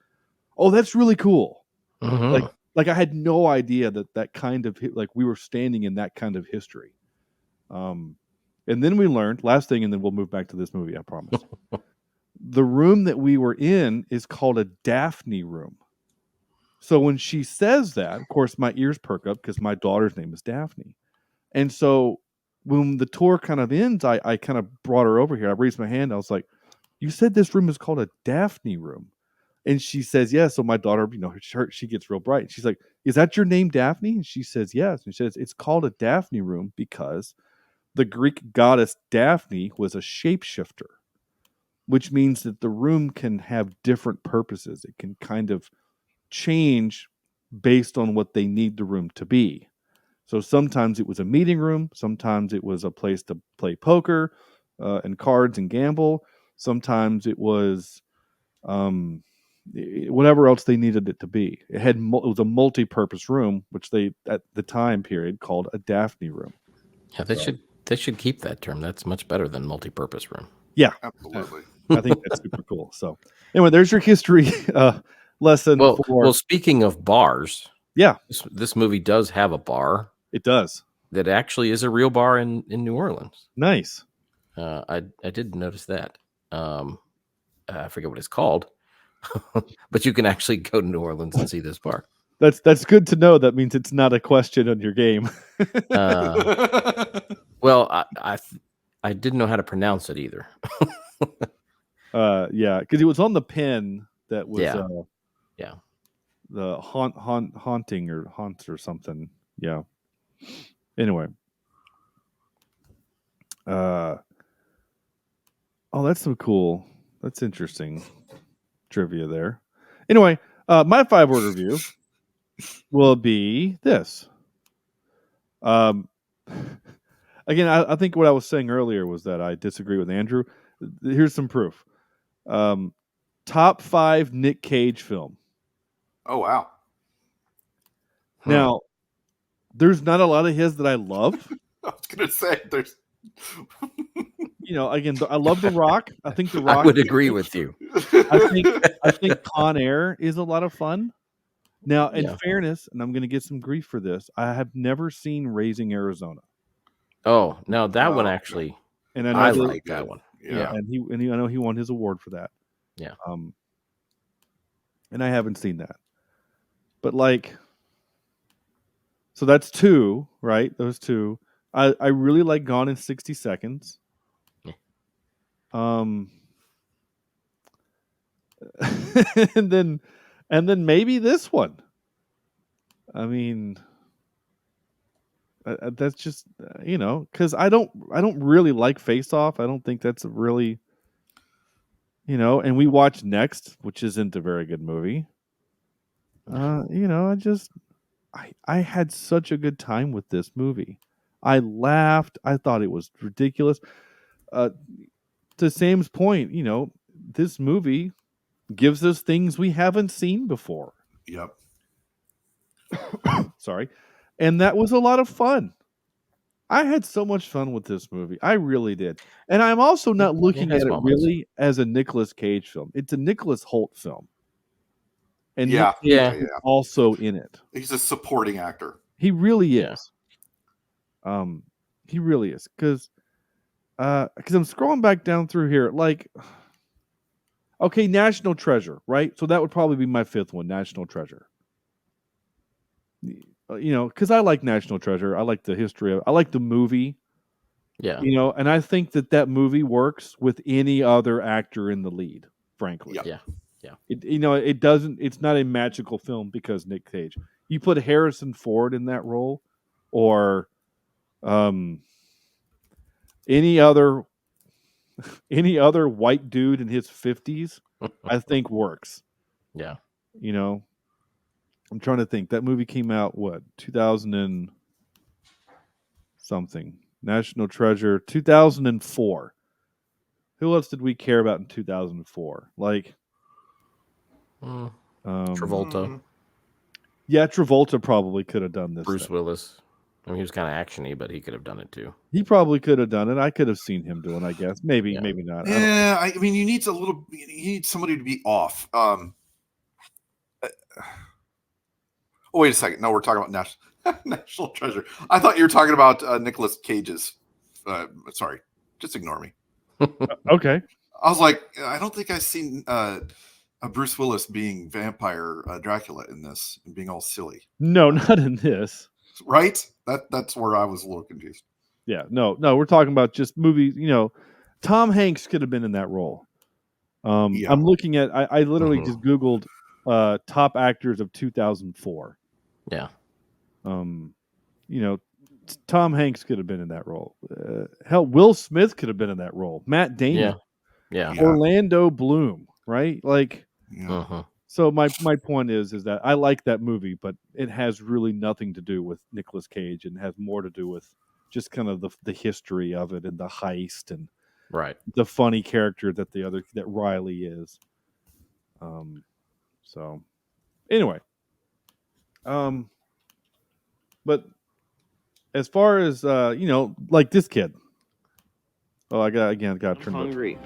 [SPEAKER 5] oh, that's really cool. Like I had no idea that kind of, like, we were standing in that kind of history. And then we learned, last thing, and then we'll move back to this movie, I promise. The room that we were in is called a Daphne room. So when she says that, of course, my ears perk up because my daughter's name is Daphne. And so when the tour kind of ends, I kind of brought her over here. I raised my hand. I was like, you said this room is called a Daphne room. And she says, yes. So my daughter, she gets real bright. She's like, is that your name, Daphne? And she says, yes. And she says, it's called a Daphne room because the Greek goddess Daphne was a shapeshifter, which means that the room can have different purposes. It can kind of change based on what they need the room to be. So sometimes it was a meeting room. Sometimes it was a place to play poker and cards and gamble. Sometimes it was whatever else they needed it to be. It was a multi-purpose room, which they, at the time period, called a Daphne room.
[SPEAKER 7] Yeah, they should keep that term. That's much better than multi-purpose room.
[SPEAKER 5] Yeah,
[SPEAKER 6] absolutely.
[SPEAKER 5] I think that's super cool. So anyway, there's your history lesson.
[SPEAKER 7] Well, speaking of bars,
[SPEAKER 5] yeah,
[SPEAKER 7] this movie does have a bar.
[SPEAKER 5] It does.
[SPEAKER 7] That actually is a real bar in New Orleans.
[SPEAKER 5] Nice.
[SPEAKER 7] I did notice that. I forget what it's called, but you can actually go to New Orleans and see this bar.
[SPEAKER 5] That's good to know. That means it's not a question on your game.
[SPEAKER 7] Well, I didn't know how to pronounce it either.
[SPEAKER 5] Yeah, because it was on the pen that was the haunting or haunts or something. Yeah. Anyway. Oh, that's so cool. That's interesting trivia there. Anyway, my 5-word review will be this. Again, I think what I was saying earlier was that I disagree with Andrew. Here's some proof. Top 5 Nick Cage film.
[SPEAKER 6] Oh, wow.
[SPEAKER 5] Now, there's not a lot of his that I love.
[SPEAKER 6] I was going to say, there's...
[SPEAKER 5] Again, I love The Rock. I think The Rock...
[SPEAKER 7] I would agree with you.
[SPEAKER 5] I think Con Air is a lot of fun. Now, in fairness, and I'm going to get some grief for this, I have never seen Raising Arizona.
[SPEAKER 7] Oh, now that one actually...
[SPEAKER 5] And
[SPEAKER 7] I like that one.
[SPEAKER 5] Yeah, and I know he won his award for that.
[SPEAKER 7] Yeah.
[SPEAKER 5] And I haven't seen that. But so that's 2, right? Those 2. I really like Gone in 60 Seconds. Yeah. and then maybe this one. I mean, that's just because I don't really like Face Off. I don't think that's a really and we watched Next, which isn't a very good movie. I had such a good time with this movie. I laughed. I thought it was ridiculous. To Sam's point, this movie gives us things we haven't seen before.
[SPEAKER 6] Yep.
[SPEAKER 5] Sorry. And that was a lot of fun. I had so much fun with this movie. I really did. And I'm also not looking at it really as a Nicolas Cage film. It's a Nicholas Hoult film. And
[SPEAKER 6] is
[SPEAKER 5] also in it.
[SPEAKER 6] He's a supporting actor.
[SPEAKER 5] He really is. He really is, because I'm scrolling back down through here. Like, okay, National Treasure, right? So that would probably be my fifth one, National Treasure. Because I like National Treasure. I like the history of. I like the movie.
[SPEAKER 7] Yeah.
[SPEAKER 5] And I think that movie works with any other actor in the lead. Frankly,
[SPEAKER 7] Yeah.
[SPEAKER 5] it doesn't. It's not a magical film because Nick Cage. You put Harrison Ford in that role, or any other white dude in his 50s, I think works.
[SPEAKER 7] Yeah.
[SPEAKER 5] I'm trying to think. That movie came out, what, 2000 and something. National Treasure, 2004. Who else did we care about in 2004? Like,
[SPEAKER 7] Travolta.
[SPEAKER 5] Yeah, Travolta probably could have done this.
[SPEAKER 7] Bruce Willis. I mean, he was kind of actiony, but he could have done it too.
[SPEAKER 5] He probably could have done it. I could have seen him doing, I guess. Maybe not.
[SPEAKER 6] Yeah, I mean, you need somebody to be off. Oh, wait a second. No, we're talking about National Treasure. I thought you were talking about Nicolas Cage's. Sorry, just ignore me.
[SPEAKER 5] Okay.
[SPEAKER 6] I was like, I don't think I've seen Bruce Willis being vampire Dracula in this and being all silly.
[SPEAKER 5] No, not in this.
[SPEAKER 6] Right? That's where I was a little confused.
[SPEAKER 5] Yeah, no, we're talking about just movies. Tom Hanks could have been in that role. I'm looking at. I literally just Googled top actors of 2004.
[SPEAKER 7] Yeah.
[SPEAKER 5] Tom Hanks could have been in that role. Hell, Will Smith could have been in that role. Matt Damon.
[SPEAKER 7] Yeah.
[SPEAKER 5] Orlando Bloom. Right? Like.
[SPEAKER 6] Yeah.
[SPEAKER 5] So my point is that I like that movie, but it has really nothing to do with Nicolas Cage, and has more to do with just kind of the history of it and the heist and the funny character that Riley is. So anyway, but as far as like this kid, I got turned
[SPEAKER 8] hungry.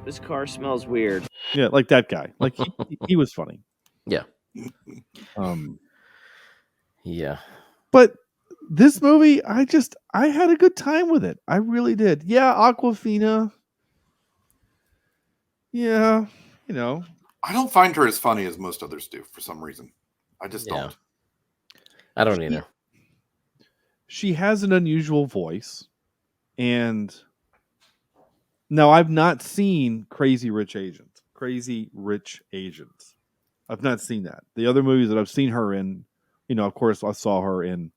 [SPEAKER 8] This car smells weird.
[SPEAKER 5] Yeah, like that guy. Like he was funny.
[SPEAKER 7] Yeah. Yeah.
[SPEAKER 5] But this movie, I had a good time with it. I really did. Yeah, Awkwafina. Yeah,
[SPEAKER 6] I don't find her as funny as most others do for some reason. I just don't.
[SPEAKER 7] I don't either.
[SPEAKER 5] She has an unusual voice, and now I've not seen Crazy Rich Asians. I've not seen that. The other movies that I've seen her in, of course, I saw her in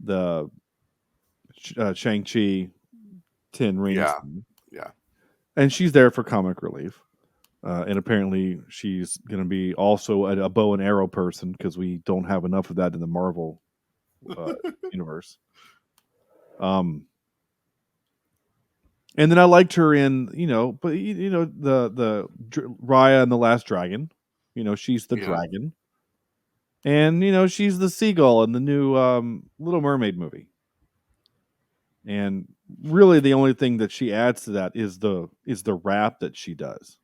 [SPEAKER 5] the Shang-Chi 10 Rings.
[SPEAKER 6] Yeah.
[SPEAKER 5] And she's there for comic relief. And apparently she's going to be also a bow and arrow person, because we don't have enough of that in the Marvel universe. And then I liked her in, the Raya and the Last Dragon. She's the dragon. And, she's the seagull in the new Little Mermaid movie. And really the only thing that she adds to that is the rap that she does,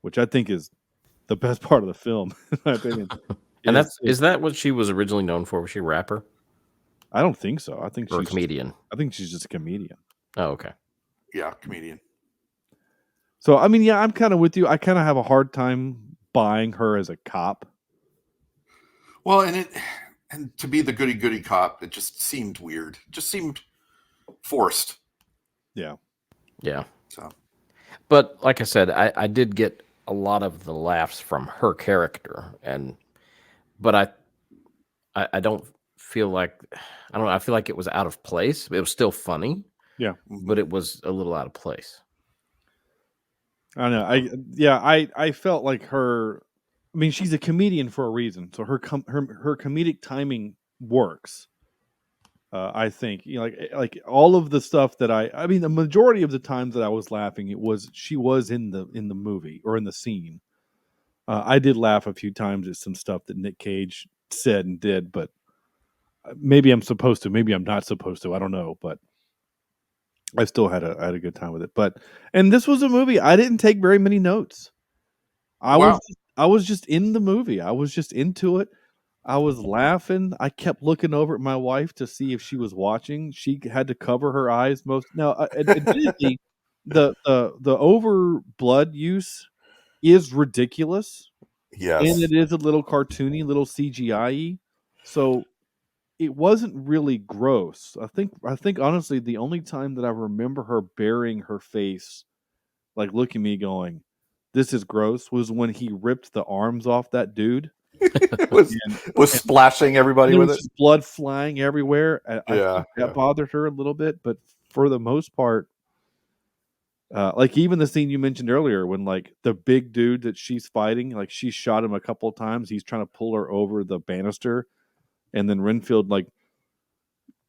[SPEAKER 5] which I think is the best part of the film, in my opinion.
[SPEAKER 7] And is that what she was originally known for? Was she a rapper?
[SPEAKER 5] I don't think so. I think
[SPEAKER 7] she's a comedian.
[SPEAKER 5] I think she's just a comedian.
[SPEAKER 7] Oh, okay.
[SPEAKER 6] Yeah, comedian.
[SPEAKER 5] So, I mean, yeah, I'm kind of with you. I kind of have a hard time buying her as a cop.
[SPEAKER 6] Well, and to be the goody cop, it just seemed weird. It just seemed forced.
[SPEAKER 5] Yeah.
[SPEAKER 7] Yeah.
[SPEAKER 6] So,
[SPEAKER 7] but like I said, I did get a lot of the laughs from her character, but I don't feel like, I don't know, I feel like it was out of place. It was still funny.
[SPEAKER 5] Yeah.
[SPEAKER 7] But it was a little out of place.
[SPEAKER 5] I know. I felt like her. I mean, she's a comedian for a reason, so her comedic timing works. I think like all of the stuff that I mean, the majority of the times that I was laughing, she was in the movie or in the scene. I did laugh a few times at some stuff that Nick Cage said and did, but maybe I'm supposed to, maybe I'm not supposed to. I don't know, but I still had a good time with it. And this was a movie I didn't take very many notes. I was just in the movie. I was just into it. I was laughing. I kept looking over at my wife to see if she was watching. She had to cover her eyes most. Now, admittedly, the over blood use is ridiculous, and
[SPEAKER 6] Yes.
[SPEAKER 5] it is a little cartoony, little CGI-y. So it wasn't really gross. I think honestly, the only time that I remember her burying her face, like looking at me, going, "This is gross," was when he ripped the arms off that dude.
[SPEAKER 6] It was splashing everybody
[SPEAKER 5] There
[SPEAKER 6] with
[SPEAKER 5] was
[SPEAKER 6] it.
[SPEAKER 5] just blood flying everywhere. I
[SPEAKER 6] Yeah,
[SPEAKER 5] think that
[SPEAKER 6] yeah.
[SPEAKER 5] bothered her a little bit, but for the most part, like even the scene you mentioned earlier, when like the big dude that she's fighting, like she shot him a couple of times, he's trying to pull her over the banister, and then Renfield, like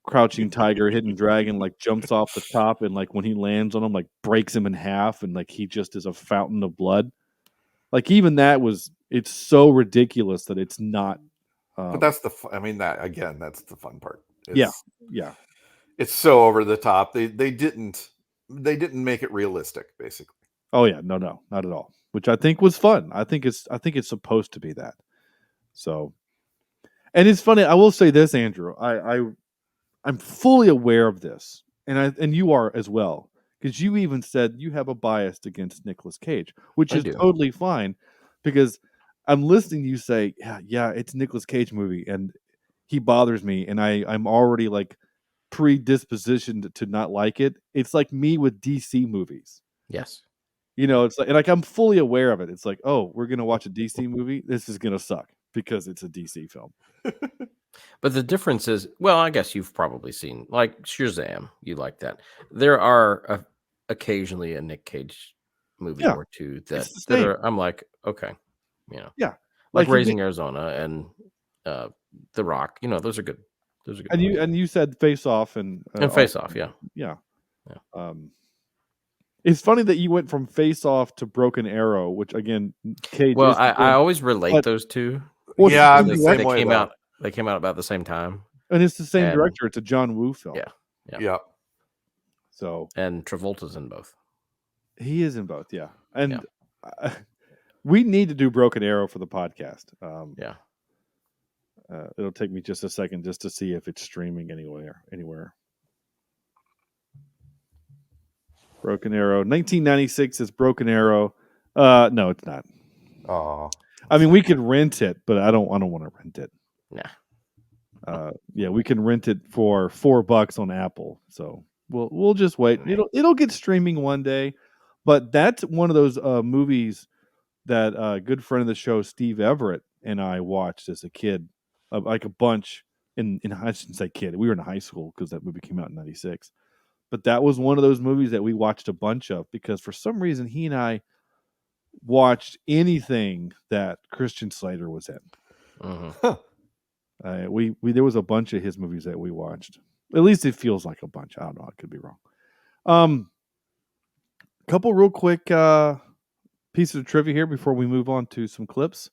[SPEAKER 5] crouching tiger, hidden dragon, like jumps off the top, and like when he lands on him, like breaks him in half, and like he just is a fountain of blood. Like even that it's so ridiculous that it's not.
[SPEAKER 6] But that's I mean, that's the fun part.
[SPEAKER 5] Yeah,
[SPEAKER 6] It's
[SPEAKER 5] yeah.
[SPEAKER 6] it's so over the top. They didn't make it realistic, basically.
[SPEAKER 5] Oh yeah, no, not at all. Which I think was fun. I think it's supposed to be that. So, and it's funny. I will say this, Andrew. I'm fully aware of this, and you are as well, because you even said you have a bias against Nicolas Cage, which
[SPEAKER 7] I
[SPEAKER 5] is
[SPEAKER 7] do.
[SPEAKER 5] totally fine, because I'm listening to you say, yeah, it's a Nicolas Cage movie, and he bothers me, and I'm already like predispositioned to not like it. It's like me with DC movies.
[SPEAKER 7] Yes.
[SPEAKER 5] You know, it's like I'm fully aware of it. It's like, oh, we're gonna watch a DC movie. This is gonna suck because it's a DC film.
[SPEAKER 7] But the difference is, well, I guess you've probably seen like Shazam. You like that. There are occasionally a Nick Cage movie
[SPEAKER 5] Yeah,
[SPEAKER 7] or two
[SPEAKER 5] it's the
[SPEAKER 7] that
[SPEAKER 5] same.
[SPEAKER 7] are. I'm like, okay,
[SPEAKER 5] Yeah,
[SPEAKER 7] like
[SPEAKER 5] like you
[SPEAKER 7] Raising Arizona and The Rock. Those are good. Those are good.
[SPEAKER 5] and you said Face Off and
[SPEAKER 7] Face Off, yeah.
[SPEAKER 5] yeah. It's funny that you went from Face Off to Broken Arrow, which again, Cage.
[SPEAKER 7] Well,
[SPEAKER 5] is
[SPEAKER 7] I always relate
[SPEAKER 5] but,
[SPEAKER 7] those two.
[SPEAKER 5] well,
[SPEAKER 6] Yeah, I'm the
[SPEAKER 7] They
[SPEAKER 6] same way.
[SPEAKER 7] came out. They came out about the same time,
[SPEAKER 5] and it's the same
[SPEAKER 7] and,
[SPEAKER 5] director. It's a John Woo film.
[SPEAKER 7] Yeah.
[SPEAKER 5] So
[SPEAKER 7] and Travolta's in both.
[SPEAKER 5] he is in both. Yeah, and we need to do Broken Arrow for the podcast. It'll take me just a second just to see if it's streaming anywhere. Broken Arrow, 1996 is Broken Arrow. No, it's not.
[SPEAKER 6] Oh,
[SPEAKER 5] I mean, we could rent it, but I don't want to rent it.
[SPEAKER 7] Nah.
[SPEAKER 5] Yeah, we can rent it for $4 on Apple. So we'll just wait. It'll get streaming one day. But that's one of those movies that a good friend of the show, Steve Everett, and I watched as a kid, like a bunch. I shouldn't say kid. We were in high school because that movie came out in '96. But that was one of those movies that we watched a bunch of because for some reason he and I watched anything that Christian Slater was in.
[SPEAKER 7] Mm-hmm.
[SPEAKER 5] We there was a bunch of his movies that we watched. At least it feels like a bunch. I don't know. I could be wrong. Couple real quick pieces of trivia here before we move on to some clips.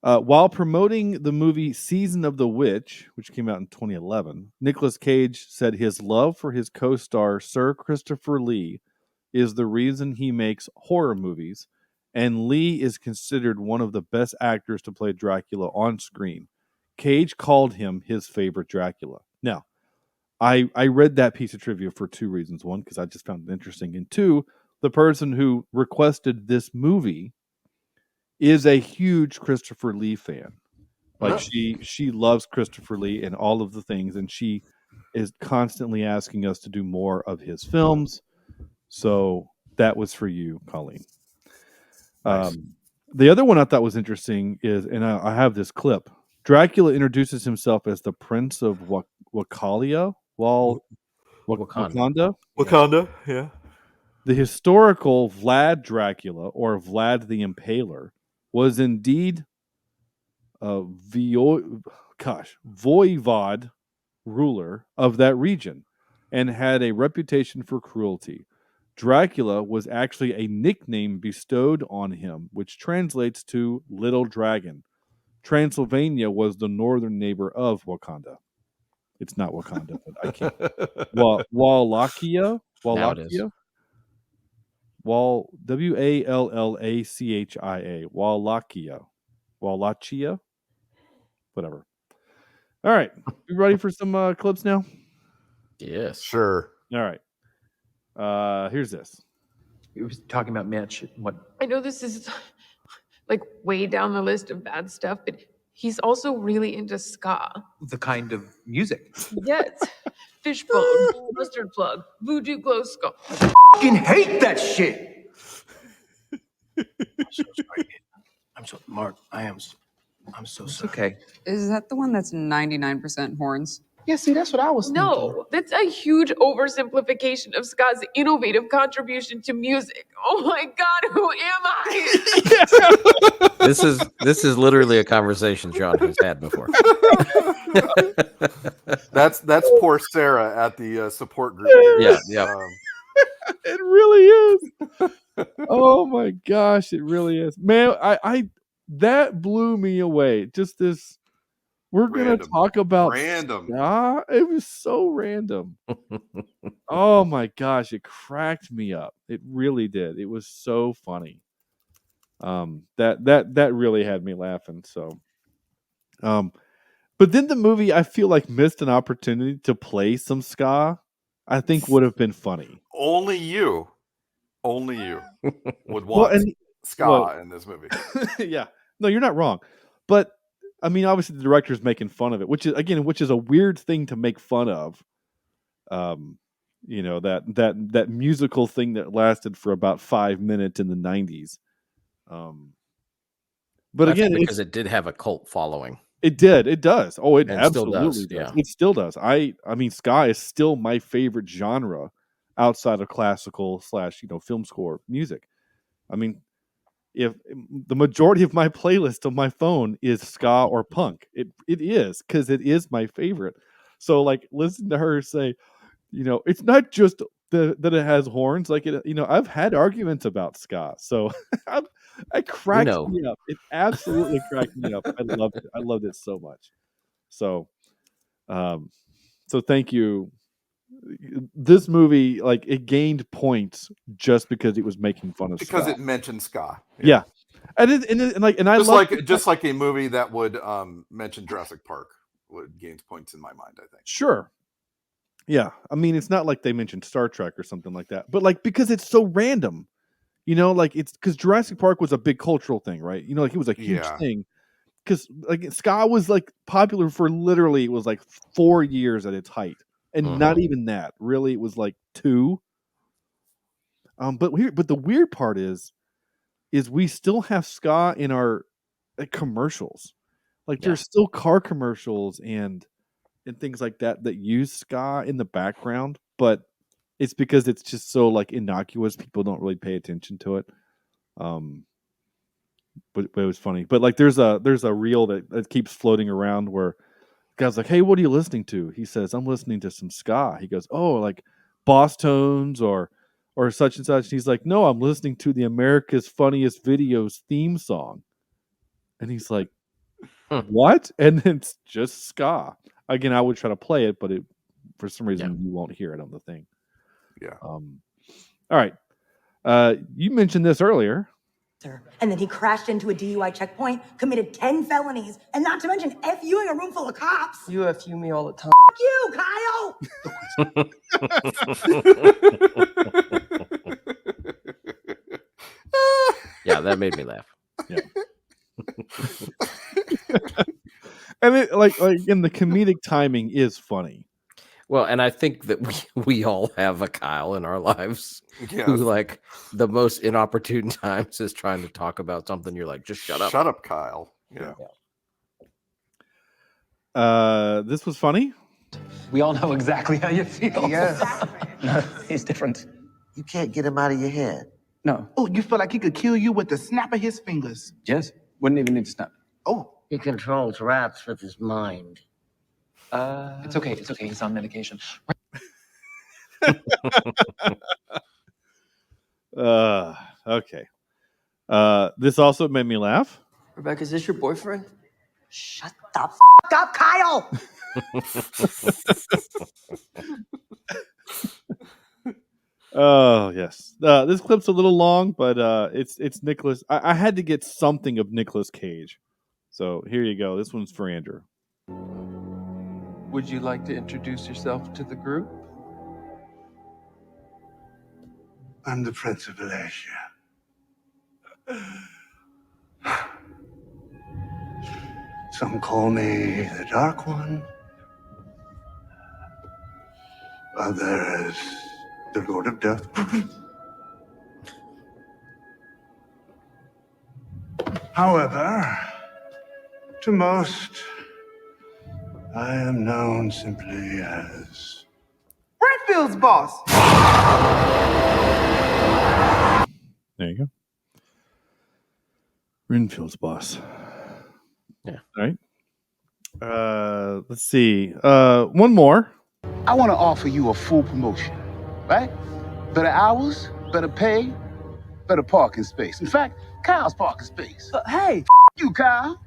[SPEAKER 5] While promoting the movie Season of the Witch, which came out in 2011, Nicolas Cage said his love for his co-star Sir Christopher Lee is the reason he makes horror movies, and Lee is considered one of the best actors to play Dracula on screen. Cage called him his favorite Dracula. Now, I read that piece of trivia for two reasons. One, because I just found it interesting, and two, the person who requested this movie is a huge Christopher Lee fan. Like she loves Christopher Lee and all of the things, and she is constantly asking us to do more of his films. So that was for you, Colleen.
[SPEAKER 6] Nice.
[SPEAKER 5] The other one I thought was interesting is, and I have this clip. Dracula introduces himself as the Prince of Wakalia, Wakanda.
[SPEAKER 6] Wakanda, yeah.
[SPEAKER 5] The historical Vlad Dracula, or Vlad the Impaler, was indeed a voivod ruler of that region and had a reputation for cruelty. Dracula was actually a nickname bestowed on him, which translates to Little Dragon. Transylvania was the northern neighbor of Wakanda. It's not Wakanda, but I can't. Wallachia?
[SPEAKER 7] Now it is.
[SPEAKER 5] Wallachia. Wallachia. whatever. All right, you ready for some clips now?
[SPEAKER 7] Yes.
[SPEAKER 6] Sure.
[SPEAKER 5] All right. Here's this.
[SPEAKER 9] He was talking about Mitch. What?
[SPEAKER 10] I know this is like way down the list of bad stuff, but he's also really into ska.
[SPEAKER 9] The kind of music.
[SPEAKER 10] Yes. Fishbone, mustard plug, voodoo glow skull.
[SPEAKER 9] Fucking hate that shit.
[SPEAKER 11] I'm so sorry. I'm so Mark. I'm so sorry.
[SPEAKER 9] Okay.
[SPEAKER 12] Is that the one that's 99% horns?
[SPEAKER 11] Yeah, see, that's what I was thinking.
[SPEAKER 10] No, that's a huge oversimplification of ska's innovative contribution to music. Oh my God, who am I?
[SPEAKER 7] This is literally a conversation Shawn has had before.
[SPEAKER 6] That's poor Sarah at the support group.
[SPEAKER 7] Yeah, yeah.
[SPEAKER 5] It really is. Oh my gosh, it really is, man. I that blew me away. Just this. We're gonna talk about
[SPEAKER 6] random.
[SPEAKER 5] It was so random. Oh my gosh, it cracked me up. It really did. It was so funny. That really had me laughing. So, but then the movie I feel like missed an opportunity to play some ska. I think would have been funny.
[SPEAKER 6] Only you would want ska in this movie.
[SPEAKER 5] Yeah, no, you're not wrong, but. I mean, obviously the director's making fun of it, which is a weird thing to make fun of. You know, that musical thing that lasted for about 5 minutes in the 90s. But again,
[SPEAKER 7] because it did have a cult following.
[SPEAKER 5] It did. It does. Oh, it absolutely
[SPEAKER 7] still does. Yeah.
[SPEAKER 5] It still does. I mean, ska is still my favorite genre outside of classical / film score music. I mean, if the majority of my playlist on my phone is ska or punk, it is because it is my favorite. So like, listen to her say, it's not just that it has horns. Like I've had arguments about ska, so I cracked me up. It absolutely cracked me up. I loved it. I loved it so much. So, so thank you. This movie, like, it gained points just because it was making fun of
[SPEAKER 6] because
[SPEAKER 5] ska.
[SPEAKER 6] it mentioned ska.
[SPEAKER 5] Yeah. And I love
[SPEAKER 6] just like a movie that would mention Jurassic Park would gain points in my mind, I think.
[SPEAKER 5] Sure. Yeah. I mean, it's not like they mentioned Star Trek or something like that, but like, because it's so random, like it's because Jurassic Park was a big cultural thing, right? Like it was a huge thing because like ska was like popular for literally, it was like 4 years at its height. And not even that. Really, it was like 2. But the weird part is we still have ska in our commercials. Like there's still car commercials and things like that use ska in the background, but it's because it's just so like innocuous. People don't really pay attention to it. But it was funny. But like there's a reel that keeps floating around where guy's like, "Hey, what are you listening to?" He says, "I'm listening to some ska." He goes, "Oh, like Boss Tones or such and such." And he's like, "No, I'm listening to the America's Funniest Videos theme song." And he's like, "What?" And it's just ska. Again, I would try to play it, but for some reason you won't hear it on the thing.
[SPEAKER 6] Yeah.
[SPEAKER 5] All right. You mentioned this earlier.
[SPEAKER 13] And then he crashed into a DUI checkpoint, committed 10 felonies, and not to mention FUing a room full of cops.
[SPEAKER 11] You FU me all the time.
[SPEAKER 13] Fuck you, Kyle!
[SPEAKER 7] Yeah, that made me laugh.
[SPEAKER 5] Yeah. And it like in the comedic timing is funny.
[SPEAKER 7] Well, and I think that we all have a Kyle in our lives who, like, the most inopportune times is trying to talk about something. You're like, just shut up.
[SPEAKER 6] Shut up, Kyle. Yeah.
[SPEAKER 5] This was funny.
[SPEAKER 9] We all know exactly how you feel.
[SPEAKER 11] Yes.
[SPEAKER 9] No, he's different.
[SPEAKER 11] You can't get him out of your head.
[SPEAKER 9] No.
[SPEAKER 11] Oh, you feel like he could kill you with the snap of his fingers.
[SPEAKER 9] Yes. Wouldn't even need to snap.
[SPEAKER 11] Oh.
[SPEAKER 14] He controls rats with his mind.
[SPEAKER 9] It's okay. It's okay. He's on medication.
[SPEAKER 5] Okay. This also made me laugh.
[SPEAKER 11] Rebecca, is this your boyfriend?
[SPEAKER 13] Shut the f*** up, Kyle!
[SPEAKER 5] Oh yes. This clip's a little long, but it's Nicolas. I had to get something of Nicolas Cage. So here you go. This one's for Andrew.
[SPEAKER 15] Would you like to introduce yourself to the group?
[SPEAKER 2] I'm the Prince of Valacia. Some call me the Dark One. Others, the Lord of Death. However, to most, I am known simply as
[SPEAKER 16] Renfield's boss.
[SPEAKER 5] There you go. Renfield's boss.
[SPEAKER 7] Yeah.
[SPEAKER 5] All right. Let's see. One more.
[SPEAKER 17] I want to offer you a full promotion, right? Better hours, better pay, better parking space. In fact, Kyle's parking space. Hey, you, Kyle.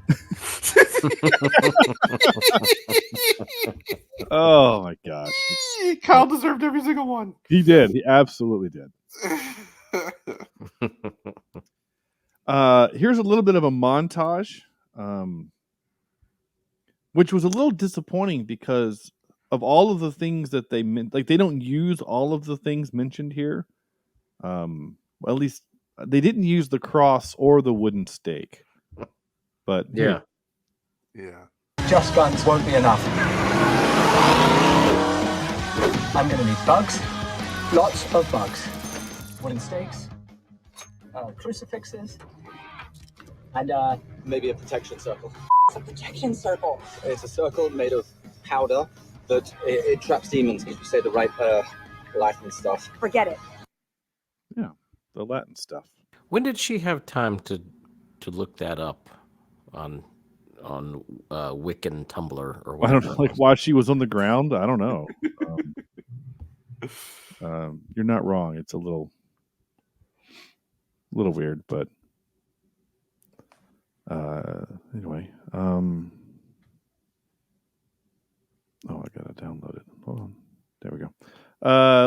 [SPEAKER 5] Oh my gosh.
[SPEAKER 6] Kyle deserved every single one.
[SPEAKER 5] He did. He absolutely did. Here's a little bit of a montage, which was a little disappointing because of all of the things that they meant. Like, they don't use all of the things mentioned here. Well, at least they didn't use the cross or the wooden stake. But
[SPEAKER 7] yeah.
[SPEAKER 9] Just guns won't be enough. I'm gonna need bugs. Lots of bugs. Wooden stakes. Crucifixes. And
[SPEAKER 1] Maybe a protection circle.
[SPEAKER 13] It's a protection circle.
[SPEAKER 1] It's a circle made of powder that it traps demons if you say the right Latin stuff.
[SPEAKER 13] Forget it.
[SPEAKER 5] Yeah, the Latin stuff.
[SPEAKER 7] When did she have time to look that up on Wiccan Tumblr or
[SPEAKER 5] I
[SPEAKER 7] whatever?
[SPEAKER 5] don't know, like while she was on the ground. I don't know. You're not wrong. It's a little weird, but anyway. Oh, I gotta download it. Hold on. There we go.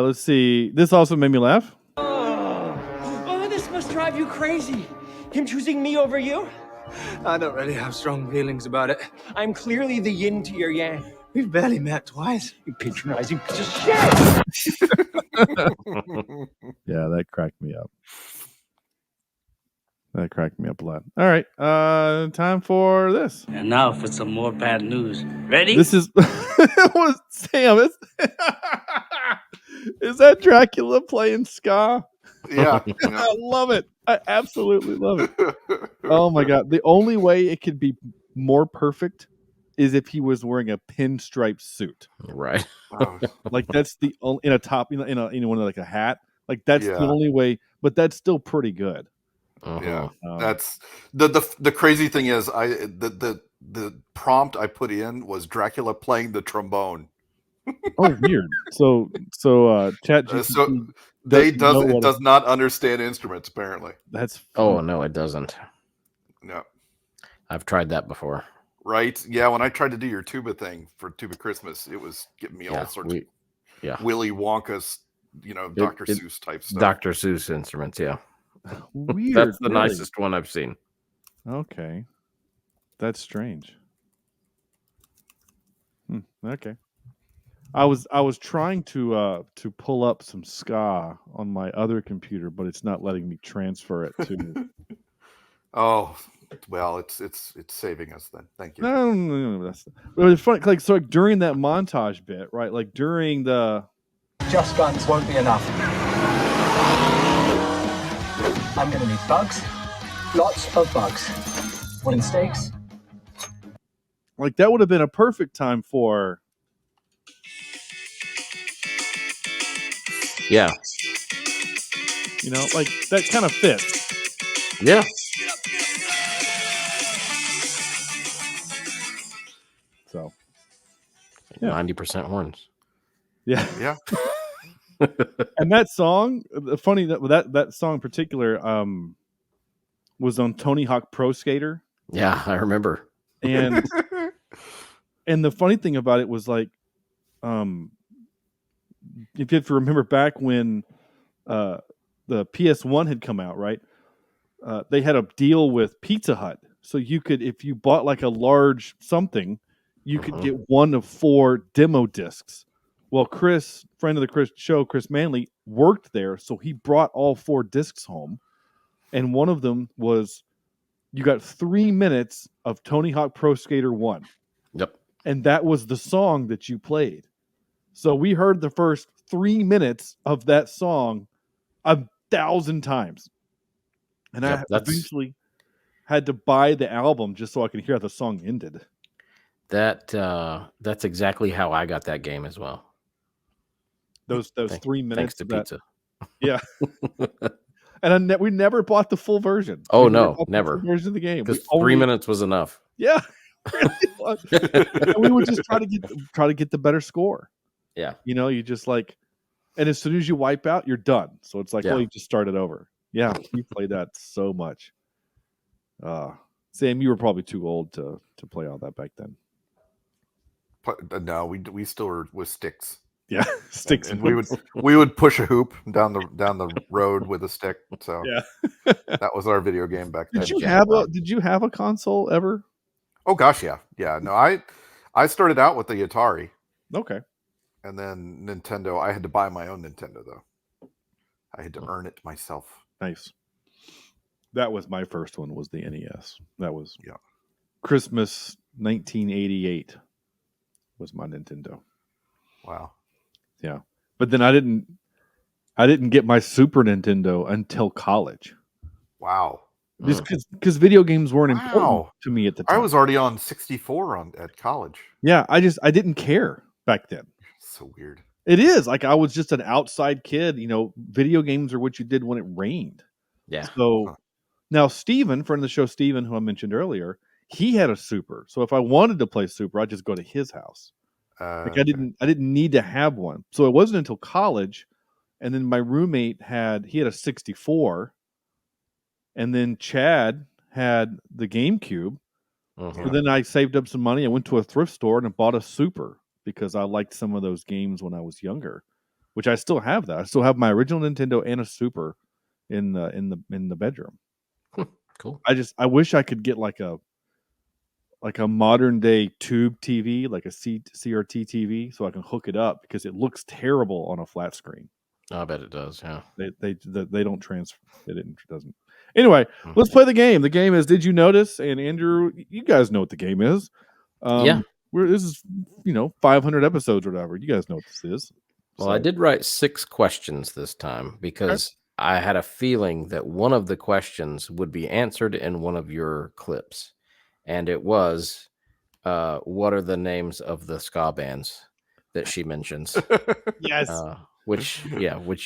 [SPEAKER 5] Let's see. This also made me laugh.
[SPEAKER 16] Oh, this must drive you crazy. Him choosing me over you?
[SPEAKER 1] I don't really have strong feelings about it.
[SPEAKER 16] I'm clearly the yin to your yang.
[SPEAKER 1] We've barely met twice.
[SPEAKER 16] You patronizing piece of shit.
[SPEAKER 5] Yeah, that cracked me up. That cracked me up a lot. All right, time for this.
[SPEAKER 14] And now for some more bad news. Ready?
[SPEAKER 5] This is Sam. Is that Dracula playing ska?
[SPEAKER 6] Yeah.
[SPEAKER 5] I love it. I absolutely love it. Oh my god! The only way it could be more perfect is if he was wearing a pinstripe suit.
[SPEAKER 7] Right.
[SPEAKER 5] Like that's the only in a top, in a one like a hat. Like that's the
[SPEAKER 6] Yeah.
[SPEAKER 5] only way. But that's still pretty good.
[SPEAKER 6] Yeah, that's the crazy thing is the prompt I put in was Dracula playing the trombone.
[SPEAKER 5] Oh, weird. So ChatGPT
[SPEAKER 6] So it does not understand instruments apparently.
[SPEAKER 5] That's
[SPEAKER 7] Oh no, it doesn't.
[SPEAKER 6] No.
[SPEAKER 7] I've tried that before.
[SPEAKER 6] Right? Yeah, when I tried to do your tuba thing for Tuba Christmas, it was giving me all sorts of Willy Wonka's, Dr. Seuss type stuff.
[SPEAKER 7] Dr. Seuss instruments, yeah.
[SPEAKER 5] Weird.
[SPEAKER 7] That's the
[SPEAKER 5] really.
[SPEAKER 7] nicest one I've seen.
[SPEAKER 5] Okay, that's strange. Okay, I was trying to pull up some ska on my other computer, but it's not letting me transfer it to.
[SPEAKER 6] Oh, well, it's saving us then. Thank you.
[SPEAKER 5] No, that's. But it's funny, like during that montage bit, right? Like during the.
[SPEAKER 9] Just guns won't be enough. I'm gonna need bugs. Lots of bugs. Wooden stakes.
[SPEAKER 5] Like that would have been a perfect time for.
[SPEAKER 7] Yeah.
[SPEAKER 5] Like that kind of fits.
[SPEAKER 7] Yeah.
[SPEAKER 5] So.
[SPEAKER 7] 90% horns.
[SPEAKER 5] Yeah.
[SPEAKER 6] Yeah.
[SPEAKER 5] And that song, funny that song in particular, was on Tony Hawk Pro Skater.
[SPEAKER 7] Yeah, I remember.
[SPEAKER 5] And the funny thing about it was like, if you have to remember back when the PS1 had come out, right? They had a deal with Pizza Hut So you could, if you bought like a large something, you could get one of 4 demo discs. Well, Chris, friend of the show, Chris Manley, worked there, so he brought all 4 discs home, and one of them was you got 3 minutes of Tony Hawk Pro Skater 1.
[SPEAKER 7] Yep.
[SPEAKER 5] And that was the song that you played. So we heard the first 3 minutes of that song 1,000 times. And I eventually had to buy the album just so I could hear how the song ended.
[SPEAKER 7] That's exactly how I got that game as well.
[SPEAKER 5] Those 3 minutes.
[SPEAKER 7] Thanks to pizza.
[SPEAKER 5] Yeah. And we never bought the full version.
[SPEAKER 7] Oh,
[SPEAKER 5] we
[SPEAKER 7] no, never.
[SPEAKER 5] The full version of the game.
[SPEAKER 7] Because 3 minutes was enough.
[SPEAKER 5] Yeah. And we would just try to get the better score.
[SPEAKER 7] Yeah.
[SPEAKER 5] You know, you just like, and as soon as you wipe out, you're done. So it's like, well, you just start it over. Yeah. We played that so much. Sam, you were probably too old to play all that back then.
[SPEAKER 6] No, we still were with sticks.
[SPEAKER 5] Yeah, sticks.
[SPEAKER 6] And we would push a hoop down the road with a stick. So
[SPEAKER 5] yeah,
[SPEAKER 6] that was our video game back then.
[SPEAKER 5] Did you have a console ever?
[SPEAKER 6] Oh gosh, yeah. No, I started out with the Atari.
[SPEAKER 5] Okay.
[SPEAKER 6] And then Nintendo. I had to buy my own Nintendo though. I had to earn it myself.
[SPEAKER 5] Nice. That was my first one. Was the NES. That was Christmas 1988. Was my Nintendo.
[SPEAKER 6] Wow.
[SPEAKER 5] Yeah, but then I didn't get my Super Nintendo until college.
[SPEAKER 6] Wow.
[SPEAKER 5] Just because video games weren't important to me at the time.
[SPEAKER 6] I was already on 64 at college.
[SPEAKER 5] Yeah, I didn't care back then.
[SPEAKER 6] So weird.
[SPEAKER 5] It is like I was just an outside kid. You know, video games are what you did when it rained.
[SPEAKER 7] Yeah.
[SPEAKER 5] So now Steven, friend of the show, Steven, who I mentioned earlier, he had a Super. So if I wanted to play Super, I'd just go to his house. Like I didn't need to have one. So it wasn't until college, and then my roommate had a 64, and then Chad had the GameCube. So then I saved up some money. I went to a thrift store and I bought a Super because I liked some of those games when I was younger, which I still have that. I still have my original Nintendo and a Super in the bedroom.
[SPEAKER 7] Cool.
[SPEAKER 5] I wish I could get like a modern day tube TV, like a CRT TV, so I can hook it up because it looks terrible on a flat screen.
[SPEAKER 7] I bet it does. Yeah.
[SPEAKER 5] They don't transfer. It doesn't. Anyway, let's play the game. The game is Did You Notice? And Andrew, you guys know what the game is.
[SPEAKER 7] Yeah.
[SPEAKER 5] This is 500 episodes or whatever. You guys know what this is.
[SPEAKER 7] Well, I did write 6 questions this time because I had a feeling that one of the questions would be answered in one of your clips. And it was, what are the names of the ska bands that she mentions?
[SPEAKER 5] Yes.
[SPEAKER 7] Which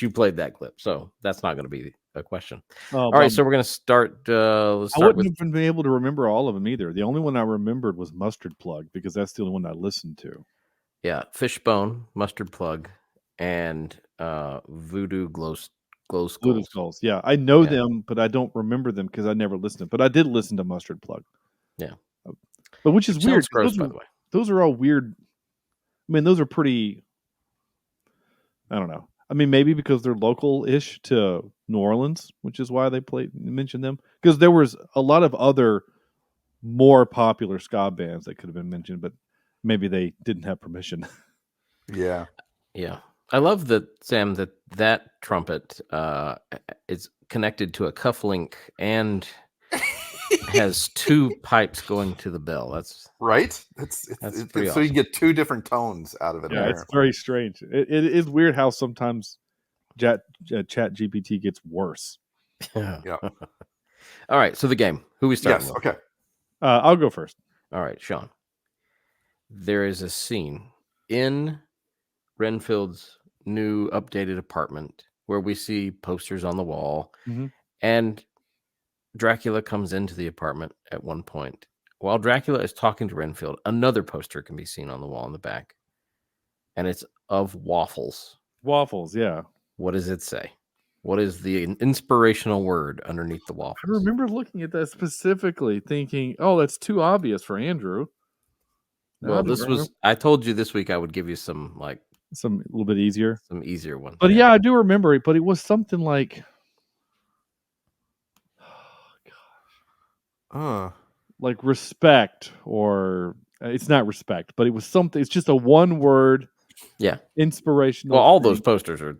[SPEAKER 7] you played that clip. So that's not going to be a question.
[SPEAKER 5] Oh,
[SPEAKER 7] all right. So we're going to start. Let's
[SPEAKER 5] I
[SPEAKER 7] start
[SPEAKER 5] wouldn't have been able to remember all of them either. The only one I remembered was Mustard Plug because that's the only one I listened to.
[SPEAKER 7] Yeah. Fishbone, Mustard Plug, and Voodoo Glow Skulls.
[SPEAKER 5] Voodoo Skulls. Yeah. I know them, but I don't remember them because I never listened. But I did listen to Mustard Plug.
[SPEAKER 7] Yeah.
[SPEAKER 5] But which is weird.
[SPEAKER 7] Gross, by the way.
[SPEAKER 5] Those are all weird. I mean, those are pretty. I don't know. I mean, maybe because they're local-ish to New Orleans, which is why they mentioned them. Because there was a lot of other more popular ska bands that could have been mentioned, but maybe they didn't have permission.
[SPEAKER 6] Yeah.
[SPEAKER 7] Yeah. I love that, Sam, that trumpet is connected to a cufflink and has 2 pipes going to the bell. That's
[SPEAKER 6] right. It's
[SPEAKER 7] pretty
[SPEAKER 6] so
[SPEAKER 7] awesome.
[SPEAKER 6] you get 2 different tones out of it.
[SPEAKER 5] Yeah, it's very strange. It is weird how sometimes Chat GPT gets worse.
[SPEAKER 6] Yeah.
[SPEAKER 7] All right. So the game. Who we starting with?
[SPEAKER 6] Okay.
[SPEAKER 5] I'll go first.
[SPEAKER 7] All right, Shawn. There is a scene in Renfield's new updated apartment where we see posters on the wall, and Dracula comes into the apartment at one point. While Dracula is talking to Renfield, another poster can be seen on the wall in the back, and it's of waffles.
[SPEAKER 5] Waffles, yeah.
[SPEAKER 7] What does it say? What is the inspirational word underneath the waffles?
[SPEAKER 5] I remember looking at that specifically, thinking, "Oh, that's too obvious for Andrew."
[SPEAKER 7] Well, I told you this week I would give you some a
[SPEAKER 5] little bit easier,
[SPEAKER 7] some easier ones.
[SPEAKER 5] But yeah, I do remember it. But it was something like, like respect, or it's not respect, but it was something. It's just a one word.
[SPEAKER 7] Yeah.
[SPEAKER 5] Inspirational.
[SPEAKER 7] Well, all
[SPEAKER 5] thing.
[SPEAKER 7] those posters are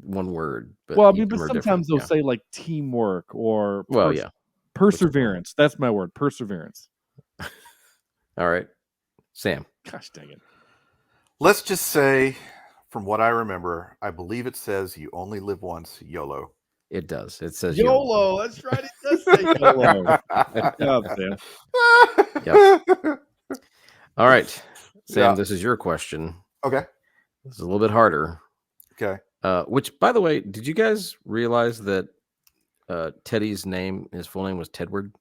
[SPEAKER 7] one word. But
[SPEAKER 5] Well, I
[SPEAKER 7] each
[SPEAKER 5] mean,
[SPEAKER 7] of
[SPEAKER 5] but
[SPEAKER 7] them are
[SPEAKER 5] sometimes
[SPEAKER 7] different.
[SPEAKER 5] they'll
[SPEAKER 7] Yeah.
[SPEAKER 5] say like teamwork or
[SPEAKER 7] Well, yeah.
[SPEAKER 5] perseverance. That's my word, perseverance.
[SPEAKER 7] All right, Sam.
[SPEAKER 5] Gosh dang it.
[SPEAKER 6] Let's just say, from what I remember, I believe it says you only live once, YOLO.
[SPEAKER 7] It does. It says
[SPEAKER 5] YOLO. That's right. It does say YOLO. Good job, Sam.
[SPEAKER 7] Yep. All right, Sam,
[SPEAKER 6] Yeah.
[SPEAKER 7] this is your question.
[SPEAKER 6] Okay.
[SPEAKER 7] This is a little bit harder.
[SPEAKER 6] Okay.
[SPEAKER 7] Which, by the way, did you guys realize that Teddy's full name was Tedward?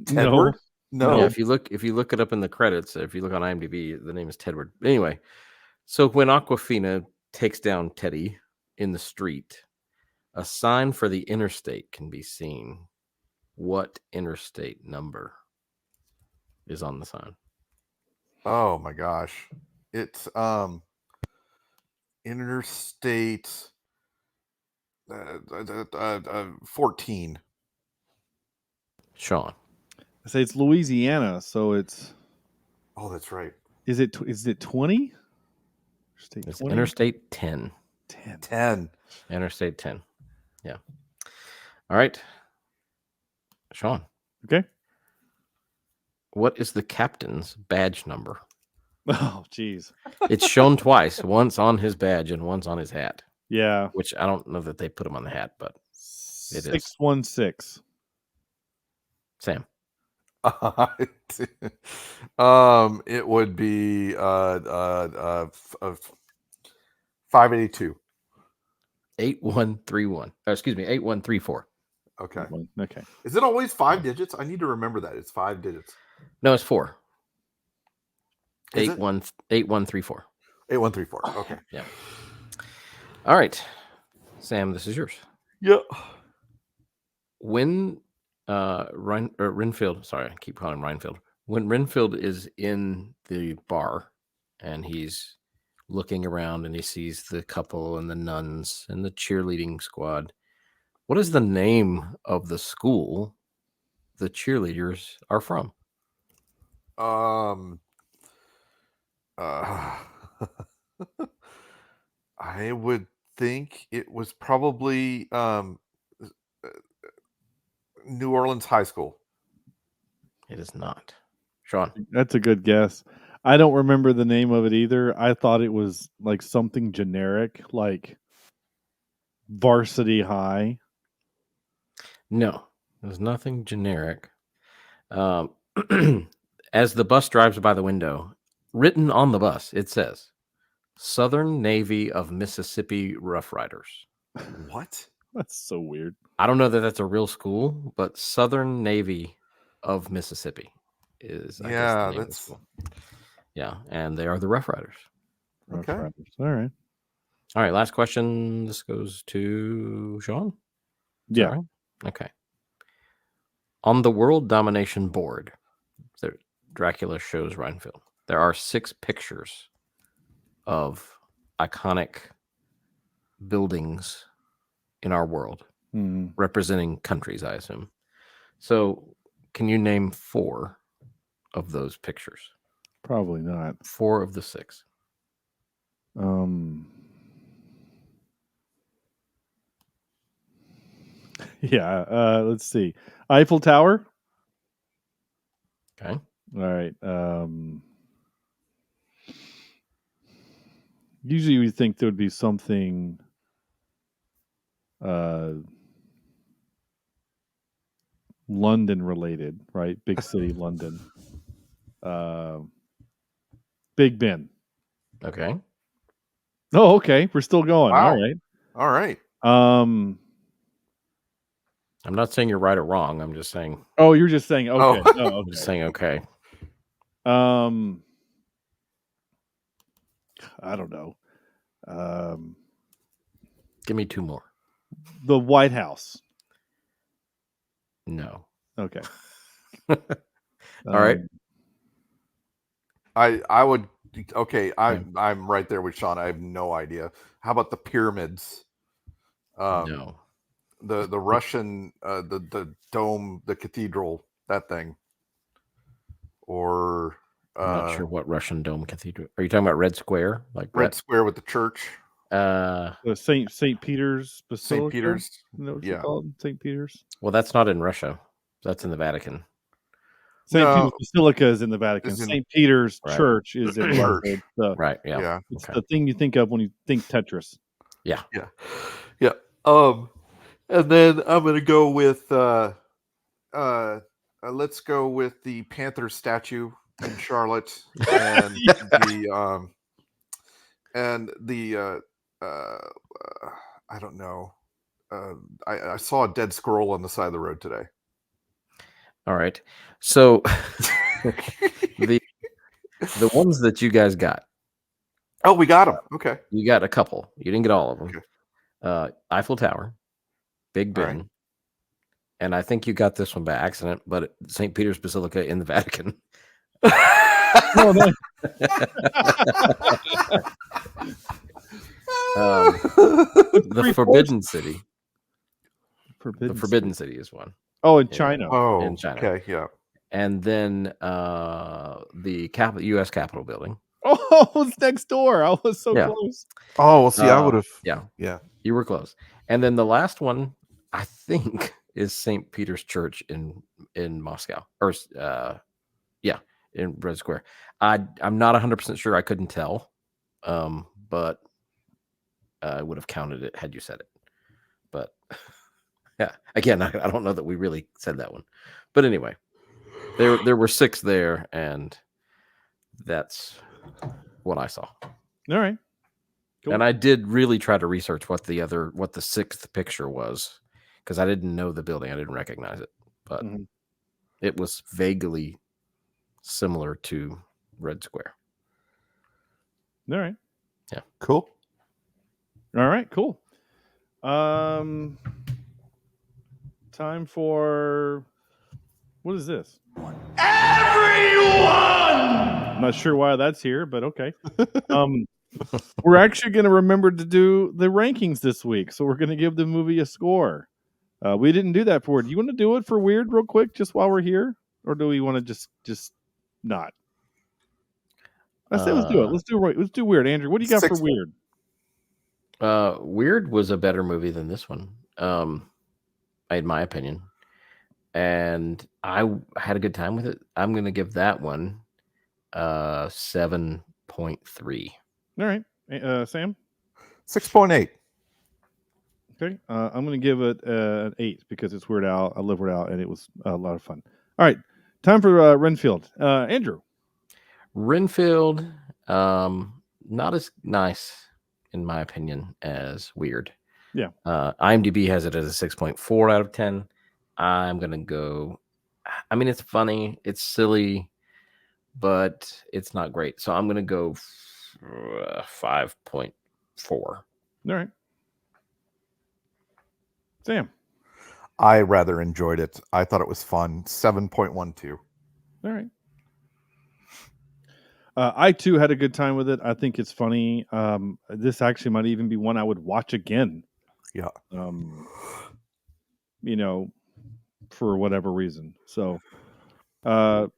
[SPEAKER 6] Tedward? No.
[SPEAKER 7] Yeah, if you look it up in the credits, if you look on IMDb, the name is Tedward. Anyway, so when Aquafina takes down Teddy in the street, a sign for the interstate can be seen. What interstate number is on the sign?
[SPEAKER 6] Oh my gosh. It's interstate 14.
[SPEAKER 7] Shawn.
[SPEAKER 5] I say it's Louisiana, so it's.
[SPEAKER 6] Oh, that's right.
[SPEAKER 5] Is it 20?
[SPEAKER 7] It's Interstate 10.
[SPEAKER 6] 10.
[SPEAKER 7] Interstate 10. Yeah. All right. Shawn.
[SPEAKER 5] Okay.
[SPEAKER 7] What is the captain's badge number?
[SPEAKER 5] Oh, geez.
[SPEAKER 7] It's shown twice, once on his badge and once on his hat.
[SPEAKER 5] Yeah.
[SPEAKER 7] Which I don't know that they put him on the hat, but it is.
[SPEAKER 5] 616.
[SPEAKER 7] Sam.
[SPEAKER 6] It would be 582.
[SPEAKER 7] 8131. Excuse me, 8134.
[SPEAKER 6] Okay.
[SPEAKER 5] Okay.
[SPEAKER 6] Is it always 5 digits? I need to remember that. It's 5 digits.
[SPEAKER 7] No, it's 4.
[SPEAKER 6] Is
[SPEAKER 7] 8134.
[SPEAKER 6] 8134. Okay.
[SPEAKER 7] Yeah. All right. Sam, this is yours.
[SPEAKER 6] Yep.
[SPEAKER 7] When Renfield, sorry, I keep calling him Renfield. When Renfield is in the bar and he's looking around and he sees the couple and the nuns and the cheerleading squad, what is the name of the school the cheerleaders are from?
[SPEAKER 6] I would think it was probably New Orleans High School.
[SPEAKER 7] It is not. Shawn.
[SPEAKER 5] That's a good guess. I don't remember the name of it either. I thought it was like something generic, like Varsity High.
[SPEAKER 7] No, there's nothing generic. As the bus drives by the window, written on the bus, it says, Southern Navy of Mississippi Rough Riders.
[SPEAKER 6] What?
[SPEAKER 5] That's so weird.
[SPEAKER 7] I don't know that that's a real school, but Southern Navy of Mississippi is, I guess, the name of the school. Yeah, and they are the Rough Riders.
[SPEAKER 6] Okay.
[SPEAKER 5] Rough Riders. All right.
[SPEAKER 7] All right, last question. This goes to Shawn.
[SPEAKER 5] Yeah.
[SPEAKER 7] Right? Okay. On the World Domination Board, Dracula shows Renfield. There are 6 pictures of iconic buildings in our world, representing countries, I assume. So, can you name 4 of those pictures?
[SPEAKER 5] Probably not.
[SPEAKER 7] 4 of the 6.
[SPEAKER 5] Yeah. Let's see. Eiffel Tower.
[SPEAKER 7] Okay.
[SPEAKER 5] All right. Usually we think there would be something London related, right? Big city London. Big Ben.
[SPEAKER 7] Okay.
[SPEAKER 5] Oh, okay. We're still going.
[SPEAKER 6] Wow.
[SPEAKER 5] All right.
[SPEAKER 6] All right.
[SPEAKER 7] I'm not saying you're right or wrong. I'm just saying.
[SPEAKER 5] Oh, you're just saying okay.
[SPEAKER 6] Oh.
[SPEAKER 5] Oh, okay.
[SPEAKER 7] I'm just saying okay.
[SPEAKER 5] I don't know.
[SPEAKER 7] Give me 2 more.
[SPEAKER 5] The White House.
[SPEAKER 7] No.
[SPEAKER 5] Okay.
[SPEAKER 7] All right.
[SPEAKER 6] I would. Okay. I'm right there with Shawn. I have no idea. How about the pyramids?
[SPEAKER 7] No.
[SPEAKER 6] The Russian the dome, the cathedral, that thing. or
[SPEAKER 7] I'm not sure what Russian Dome Cathedral. Are you talking about Red Square? Like
[SPEAKER 6] Red Square with the church?
[SPEAKER 5] The St. Peter's Basilica.
[SPEAKER 6] St. Peter's.
[SPEAKER 5] You know what
[SPEAKER 6] Yeah.
[SPEAKER 5] you call it? St. Peter's.
[SPEAKER 7] Well, that's not in Russia. That's in the Vatican.
[SPEAKER 5] St. Peter's Basilica is in the Vatican.
[SPEAKER 6] Is in-
[SPEAKER 5] St. Peter's
[SPEAKER 7] Right.
[SPEAKER 5] Church is in
[SPEAKER 6] Church.
[SPEAKER 5] Renfield.
[SPEAKER 7] Right. Yeah.
[SPEAKER 6] Yeah.
[SPEAKER 5] It's
[SPEAKER 7] Okay.
[SPEAKER 5] the thing you think of when you think Tetris.
[SPEAKER 7] Yeah.
[SPEAKER 6] Yeah. And then I'm gonna go with let's go with the Panther statue in Charlotte and the I don't know. I saw a dead squirrel on the side of the road today.
[SPEAKER 7] All right. So the ones that you guys got.
[SPEAKER 6] Oh, we got them. Okay.
[SPEAKER 7] You got a couple. You didn't get all of them.
[SPEAKER 6] Okay.
[SPEAKER 7] Eiffel Tower, Big Ben,
[SPEAKER 6] right.
[SPEAKER 7] and I think you got this one by accident, but St. Peter's Basilica in the Vatican.
[SPEAKER 5] Oh, no.
[SPEAKER 7] The Forbidden City.
[SPEAKER 5] Forbidden
[SPEAKER 7] The Forbidden City is one.
[SPEAKER 5] Oh, in China.
[SPEAKER 6] Oh,
[SPEAKER 7] in China.
[SPEAKER 6] Okay, yeah.
[SPEAKER 7] And then the U.S. Capitol building.
[SPEAKER 5] Oh, it's next door. I was so
[SPEAKER 7] Yeah.
[SPEAKER 5] close.
[SPEAKER 6] Oh, well, see, I would have.
[SPEAKER 7] Yeah. You were close. And then the last one, I think, is St. Peter's Church in Moscow, or in Red Square. I'm not 100% sure. I couldn't tell, but I would have counted it had you said it. But yeah, again, I don't know that we really said that one. But anyway, there were 6 there, and that's what I saw.
[SPEAKER 5] All right. Cool.
[SPEAKER 7] And I did really try to research what the 6th picture was, because I didn't know the building. I didn't recognize it, but it was vaguely similar to Red Square.
[SPEAKER 5] All right.
[SPEAKER 7] Yeah.
[SPEAKER 6] Cool.
[SPEAKER 5] All right. Cool. Time for, what is this? I'm not sure why that's here, but okay. We're actually going to remember to do the rankings this week, so we're going to give the movie a score. We didn't do that for. Do you want to do it for Weird real quick, just while we're here, or do we want to just not? I say let's do it. Let's do Weird. Andrew, what do you got for Weird?
[SPEAKER 7] Weird was a better movie than this one, in my opinion, and I had a good time with it. I'm going to give that one 7.3.
[SPEAKER 5] All right, Sam,
[SPEAKER 6] 6.8.
[SPEAKER 5] Okay, I'm going to give it an 8 because it's Weird Al. I love Weird Al, and it was a lot of fun. All right, time for Renfield. Andrew.
[SPEAKER 7] Renfield, not as nice in my opinion as Weird.
[SPEAKER 5] Yeah.
[SPEAKER 7] IMDb has it as a 6.4 out of 10. I'm gonna go. I mean, it's funny, it's silly, but it's not great. So I'm gonna go 5.4.
[SPEAKER 5] All right. Sam.
[SPEAKER 6] I rather enjoyed it. I thought it was fun. 7.12.
[SPEAKER 5] All right. I too had a good time with it. I think it's funny. This actually might even be one I would watch again.
[SPEAKER 6] Yeah.
[SPEAKER 5] For whatever reason. So, I'm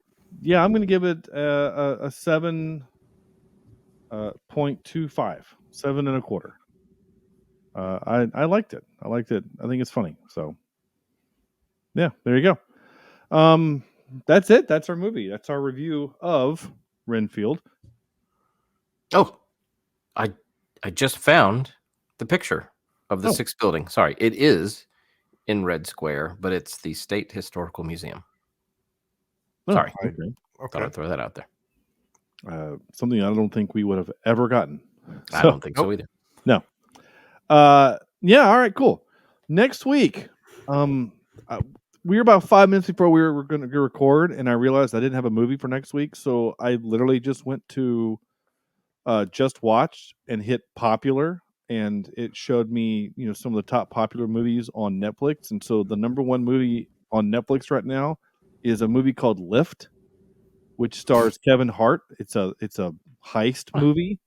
[SPEAKER 5] going to give it a 7.25, 7.25. I liked it. I think it's funny. So, yeah, there you go. That's it. That's our movie. That's our review of Renfield.
[SPEAKER 7] Oh, I just found the picture of the 6th building. Sorry, it is in Red Square, but it's the State Historical Museum. Sorry,
[SPEAKER 5] Okay.
[SPEAKER 7] Thought I'd throw that out there.
[SPEAKER 5] Something I don't think we would have ever gotten.
[SPEAKER 7] I don't think so either.
[SPEAKER 5] No. All right, cool. Next week, we were about 5 minutes before we were going to record, and I realized I didn't have a movie for next week, so I literally just went to Just Watch and hit popular, and it showed me, some of the top popular movies on Netflix. And so the number one movie on Netflix right now is a movie called Lift, which stars Kevin Hart. It's a heist movie.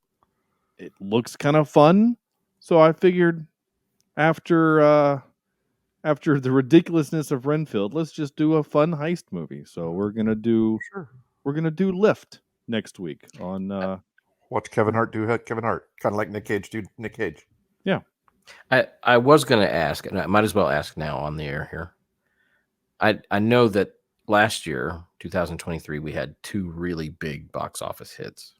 [SPEAKER 5] It looks kind of fun, so I figured after the ridiculousness of Renfield, let's just do a fun heist movie. So we're gonna do we're gonna do Lift next week on.
[SPEAKER 6] Watch Kevin Hart do Kevin Hart, kind of like Nick Cage do Nick Cage.
[SPEAKER 5] Yeah.
[SPEAKER 7] I was going to ask, and I might as well ask now on the air here. I know that last year, 2023, we had 2 really big box office hits.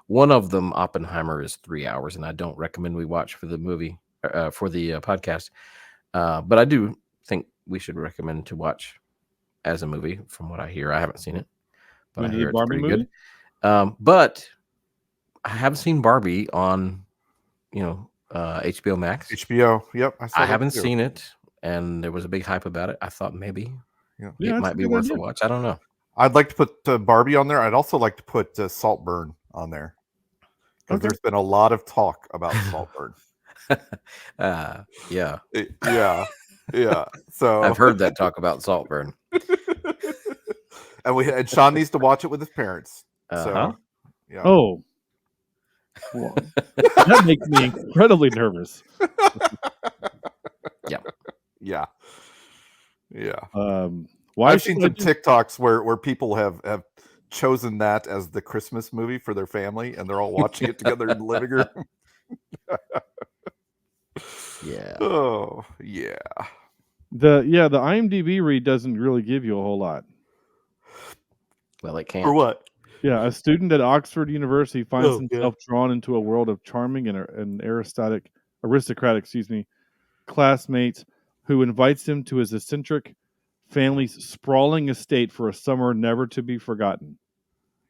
[SPEAKER 7] One of them, Oppenheimer, is 3 hours, and I don't recommend we watch for the movie, for the podcast. But I do think we should recommend to watch as a movie. From what I hear, I haven't seen it, but I hear it's pretty good. But I have seen Barbie on, HBO Max.
[SPEAKER 6] HBO, yep.
[SPEAKER 7] I haven't seen it, and there was a big hype about it. I thought maybe it might be worth a watch. I don't know.
[SPEAKER 6] I'd like to put Barbie on there. I'd also like to put Saltburn on there, because there's been a lot of talk about Saltburn.
[SPEAKER 7] Yeah.
[SPEAKER 6] Yeah. So
[SPEAKER 7] I've heard that talk about Saltburn.
[SPEAKER 6] and Shawn needs to watch it with his parents. So yeah.
[SPEAKER 5] Oh. Well, that makes me incredibly nervous.
[SPEAKER 6] Yeah.
[SPEAKER 5] Why
[SPEAKER 6] I've seen some TikToks where people have chosen that as the Christmas movie for their family, and they're all watching it together in the living room.
[SPEAKER 7] Yeah.
[SPEAKER 6] Oh, yeah.
[SPEAKER 5] The IMDb read doesn't really give you a whole lot.
[SPEAKER 7] Well, it can't.
[SPEAKER 6] For what?
[SPEAKER 5] Yeah, a student at Oxford University finds himself drawn into a world of charming and aristocratic, classmates who invites him to his eccentric family's sprawling estate for a summer never to be forgotten.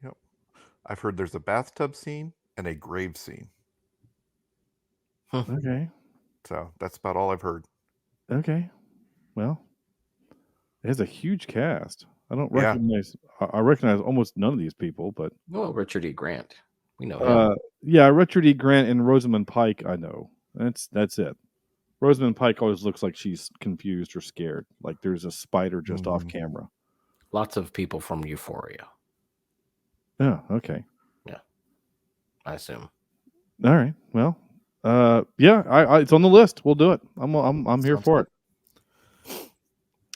[SPEAKER 6] Yep. I've heard there's a bathtub scene and a grave scene.
[SPEAKER 5] Okay.
[SPEAKER 6] So that's about all I've heard.
[SPEAKER 5] Okay. Well, it has a huge cast. I don't recognize. I recognize almost none of these people, but
[SPEAKER 7] Richard E. Grant, we know him.
[SPEAKER 5] Yeah, Richard E. Grant and Rosamund Pike. I know. That's it. Rosamund Pike always looks like she's confused or scared, like there's a spider just off camera.
[SPEAKER 7] Lots of people from Euphoria.
[SPEAKER 5] Yeah. Okay.
[SPEAKER 7] Yeah. I assume.
[SPEAKER 5] All right. Well. Yeah. It's on the list. We'll do it. I'm here for it.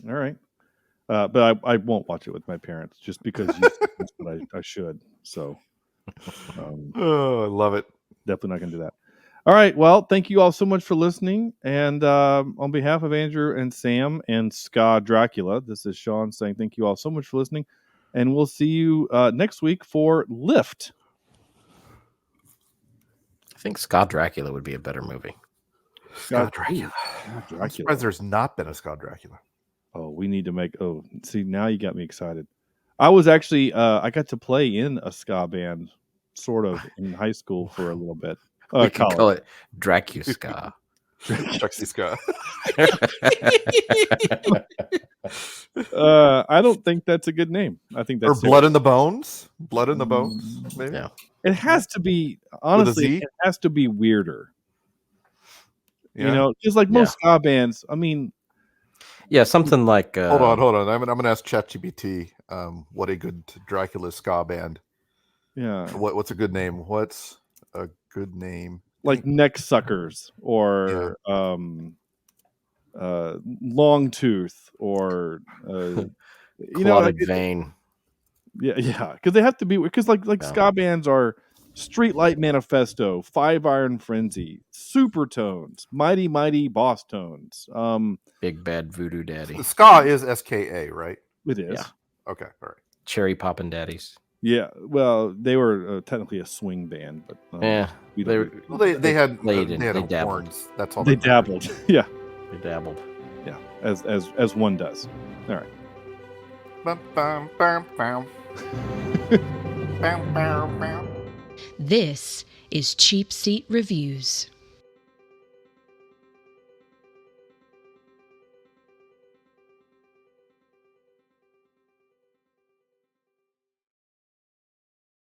[SPEAKER 5] All right. But I won't watch it with my parents just because you said that I should. So,
[SPEAKER 6] I love it.
[SPEAKER 5] Definitely not going to do that. All right. Well, thank you all so much for listening. And on behalf of Andrew and Sam and Ska Dracula, this is Shawn saying thank you all so much for listening. And we'll see you next week for Lift.
[SPEAKER 7] I think Ska Dracula would be a better movie.
[SPEAKER 6] Ska Dracula. I'm surprised there's not been a Ska Dracula.
[SPEAKER 5] Oh, we need to make. Oh, see, now you got me excited. I was actually, I got to play in a ska band, sort of, in high school for a little bit.
[SPEAKER 7] We can call it Dracu-Ska.
[SPEAKER 6] Dracu-Ska.
[SPEAKER 5] I don't think that's a good name. I think that's
[SPEAKER 6] or Blood in the Bones. Blood in the Bones. Maybe.
[SPEAKER 7] Yeah.
[SPEAKER 5] It has to be. Honestly, it has to be weirder. Yeah. You know, just like most ska bands. I mean.
[SPEAKER 7] Yeah, something like.
[SPEAKER 6] Hold on. I'm going to ask ChatGPT. What a good Dracula ska band.
[SPEAKER 5] Yeah.
[SPEAKER 6] What's a good name? What's a good name?
[SPEAKER 5] Like Neck Suckers or Long Tooth or
[SPEAKER 7] Clotted Vein.
[SPEAKER 5] Yeah, because they have to be because like ska bands are Streetlight Manifesto, Five Iron Frenzy, Supertones, Mighty Mighty Boss Tones,
[SPEAKER 7] Big Bad Voodoo Daddy.
[SPEAKER 6] The ska is SKA, right?
[SPEAKER 5] It is.
[SPEAKER 7] Yeah.
[SPEAKER 6] Okay, all right.
[SPEAKER 7] Cherry Poppin' Daddies.
[SPEAKER 5] Yeah, well, they were technically a swing band, but
[SPEAKER 7] they
[SPEAKER 6] had
[SPEAKER 7] dabbled.
[SPEAKER 6] horns. That's all.
[SPEAKER 5] They dabbled. Yeah,
[SPEAKER 7] they dabbled.
[SPEAKER 5] Yeah, as one does. All right.
[SPEAKER 6] Bum, bum, bum, bum. Bum, bum, bum.
[SPEAKER 4] This is Cheapseat Reviews.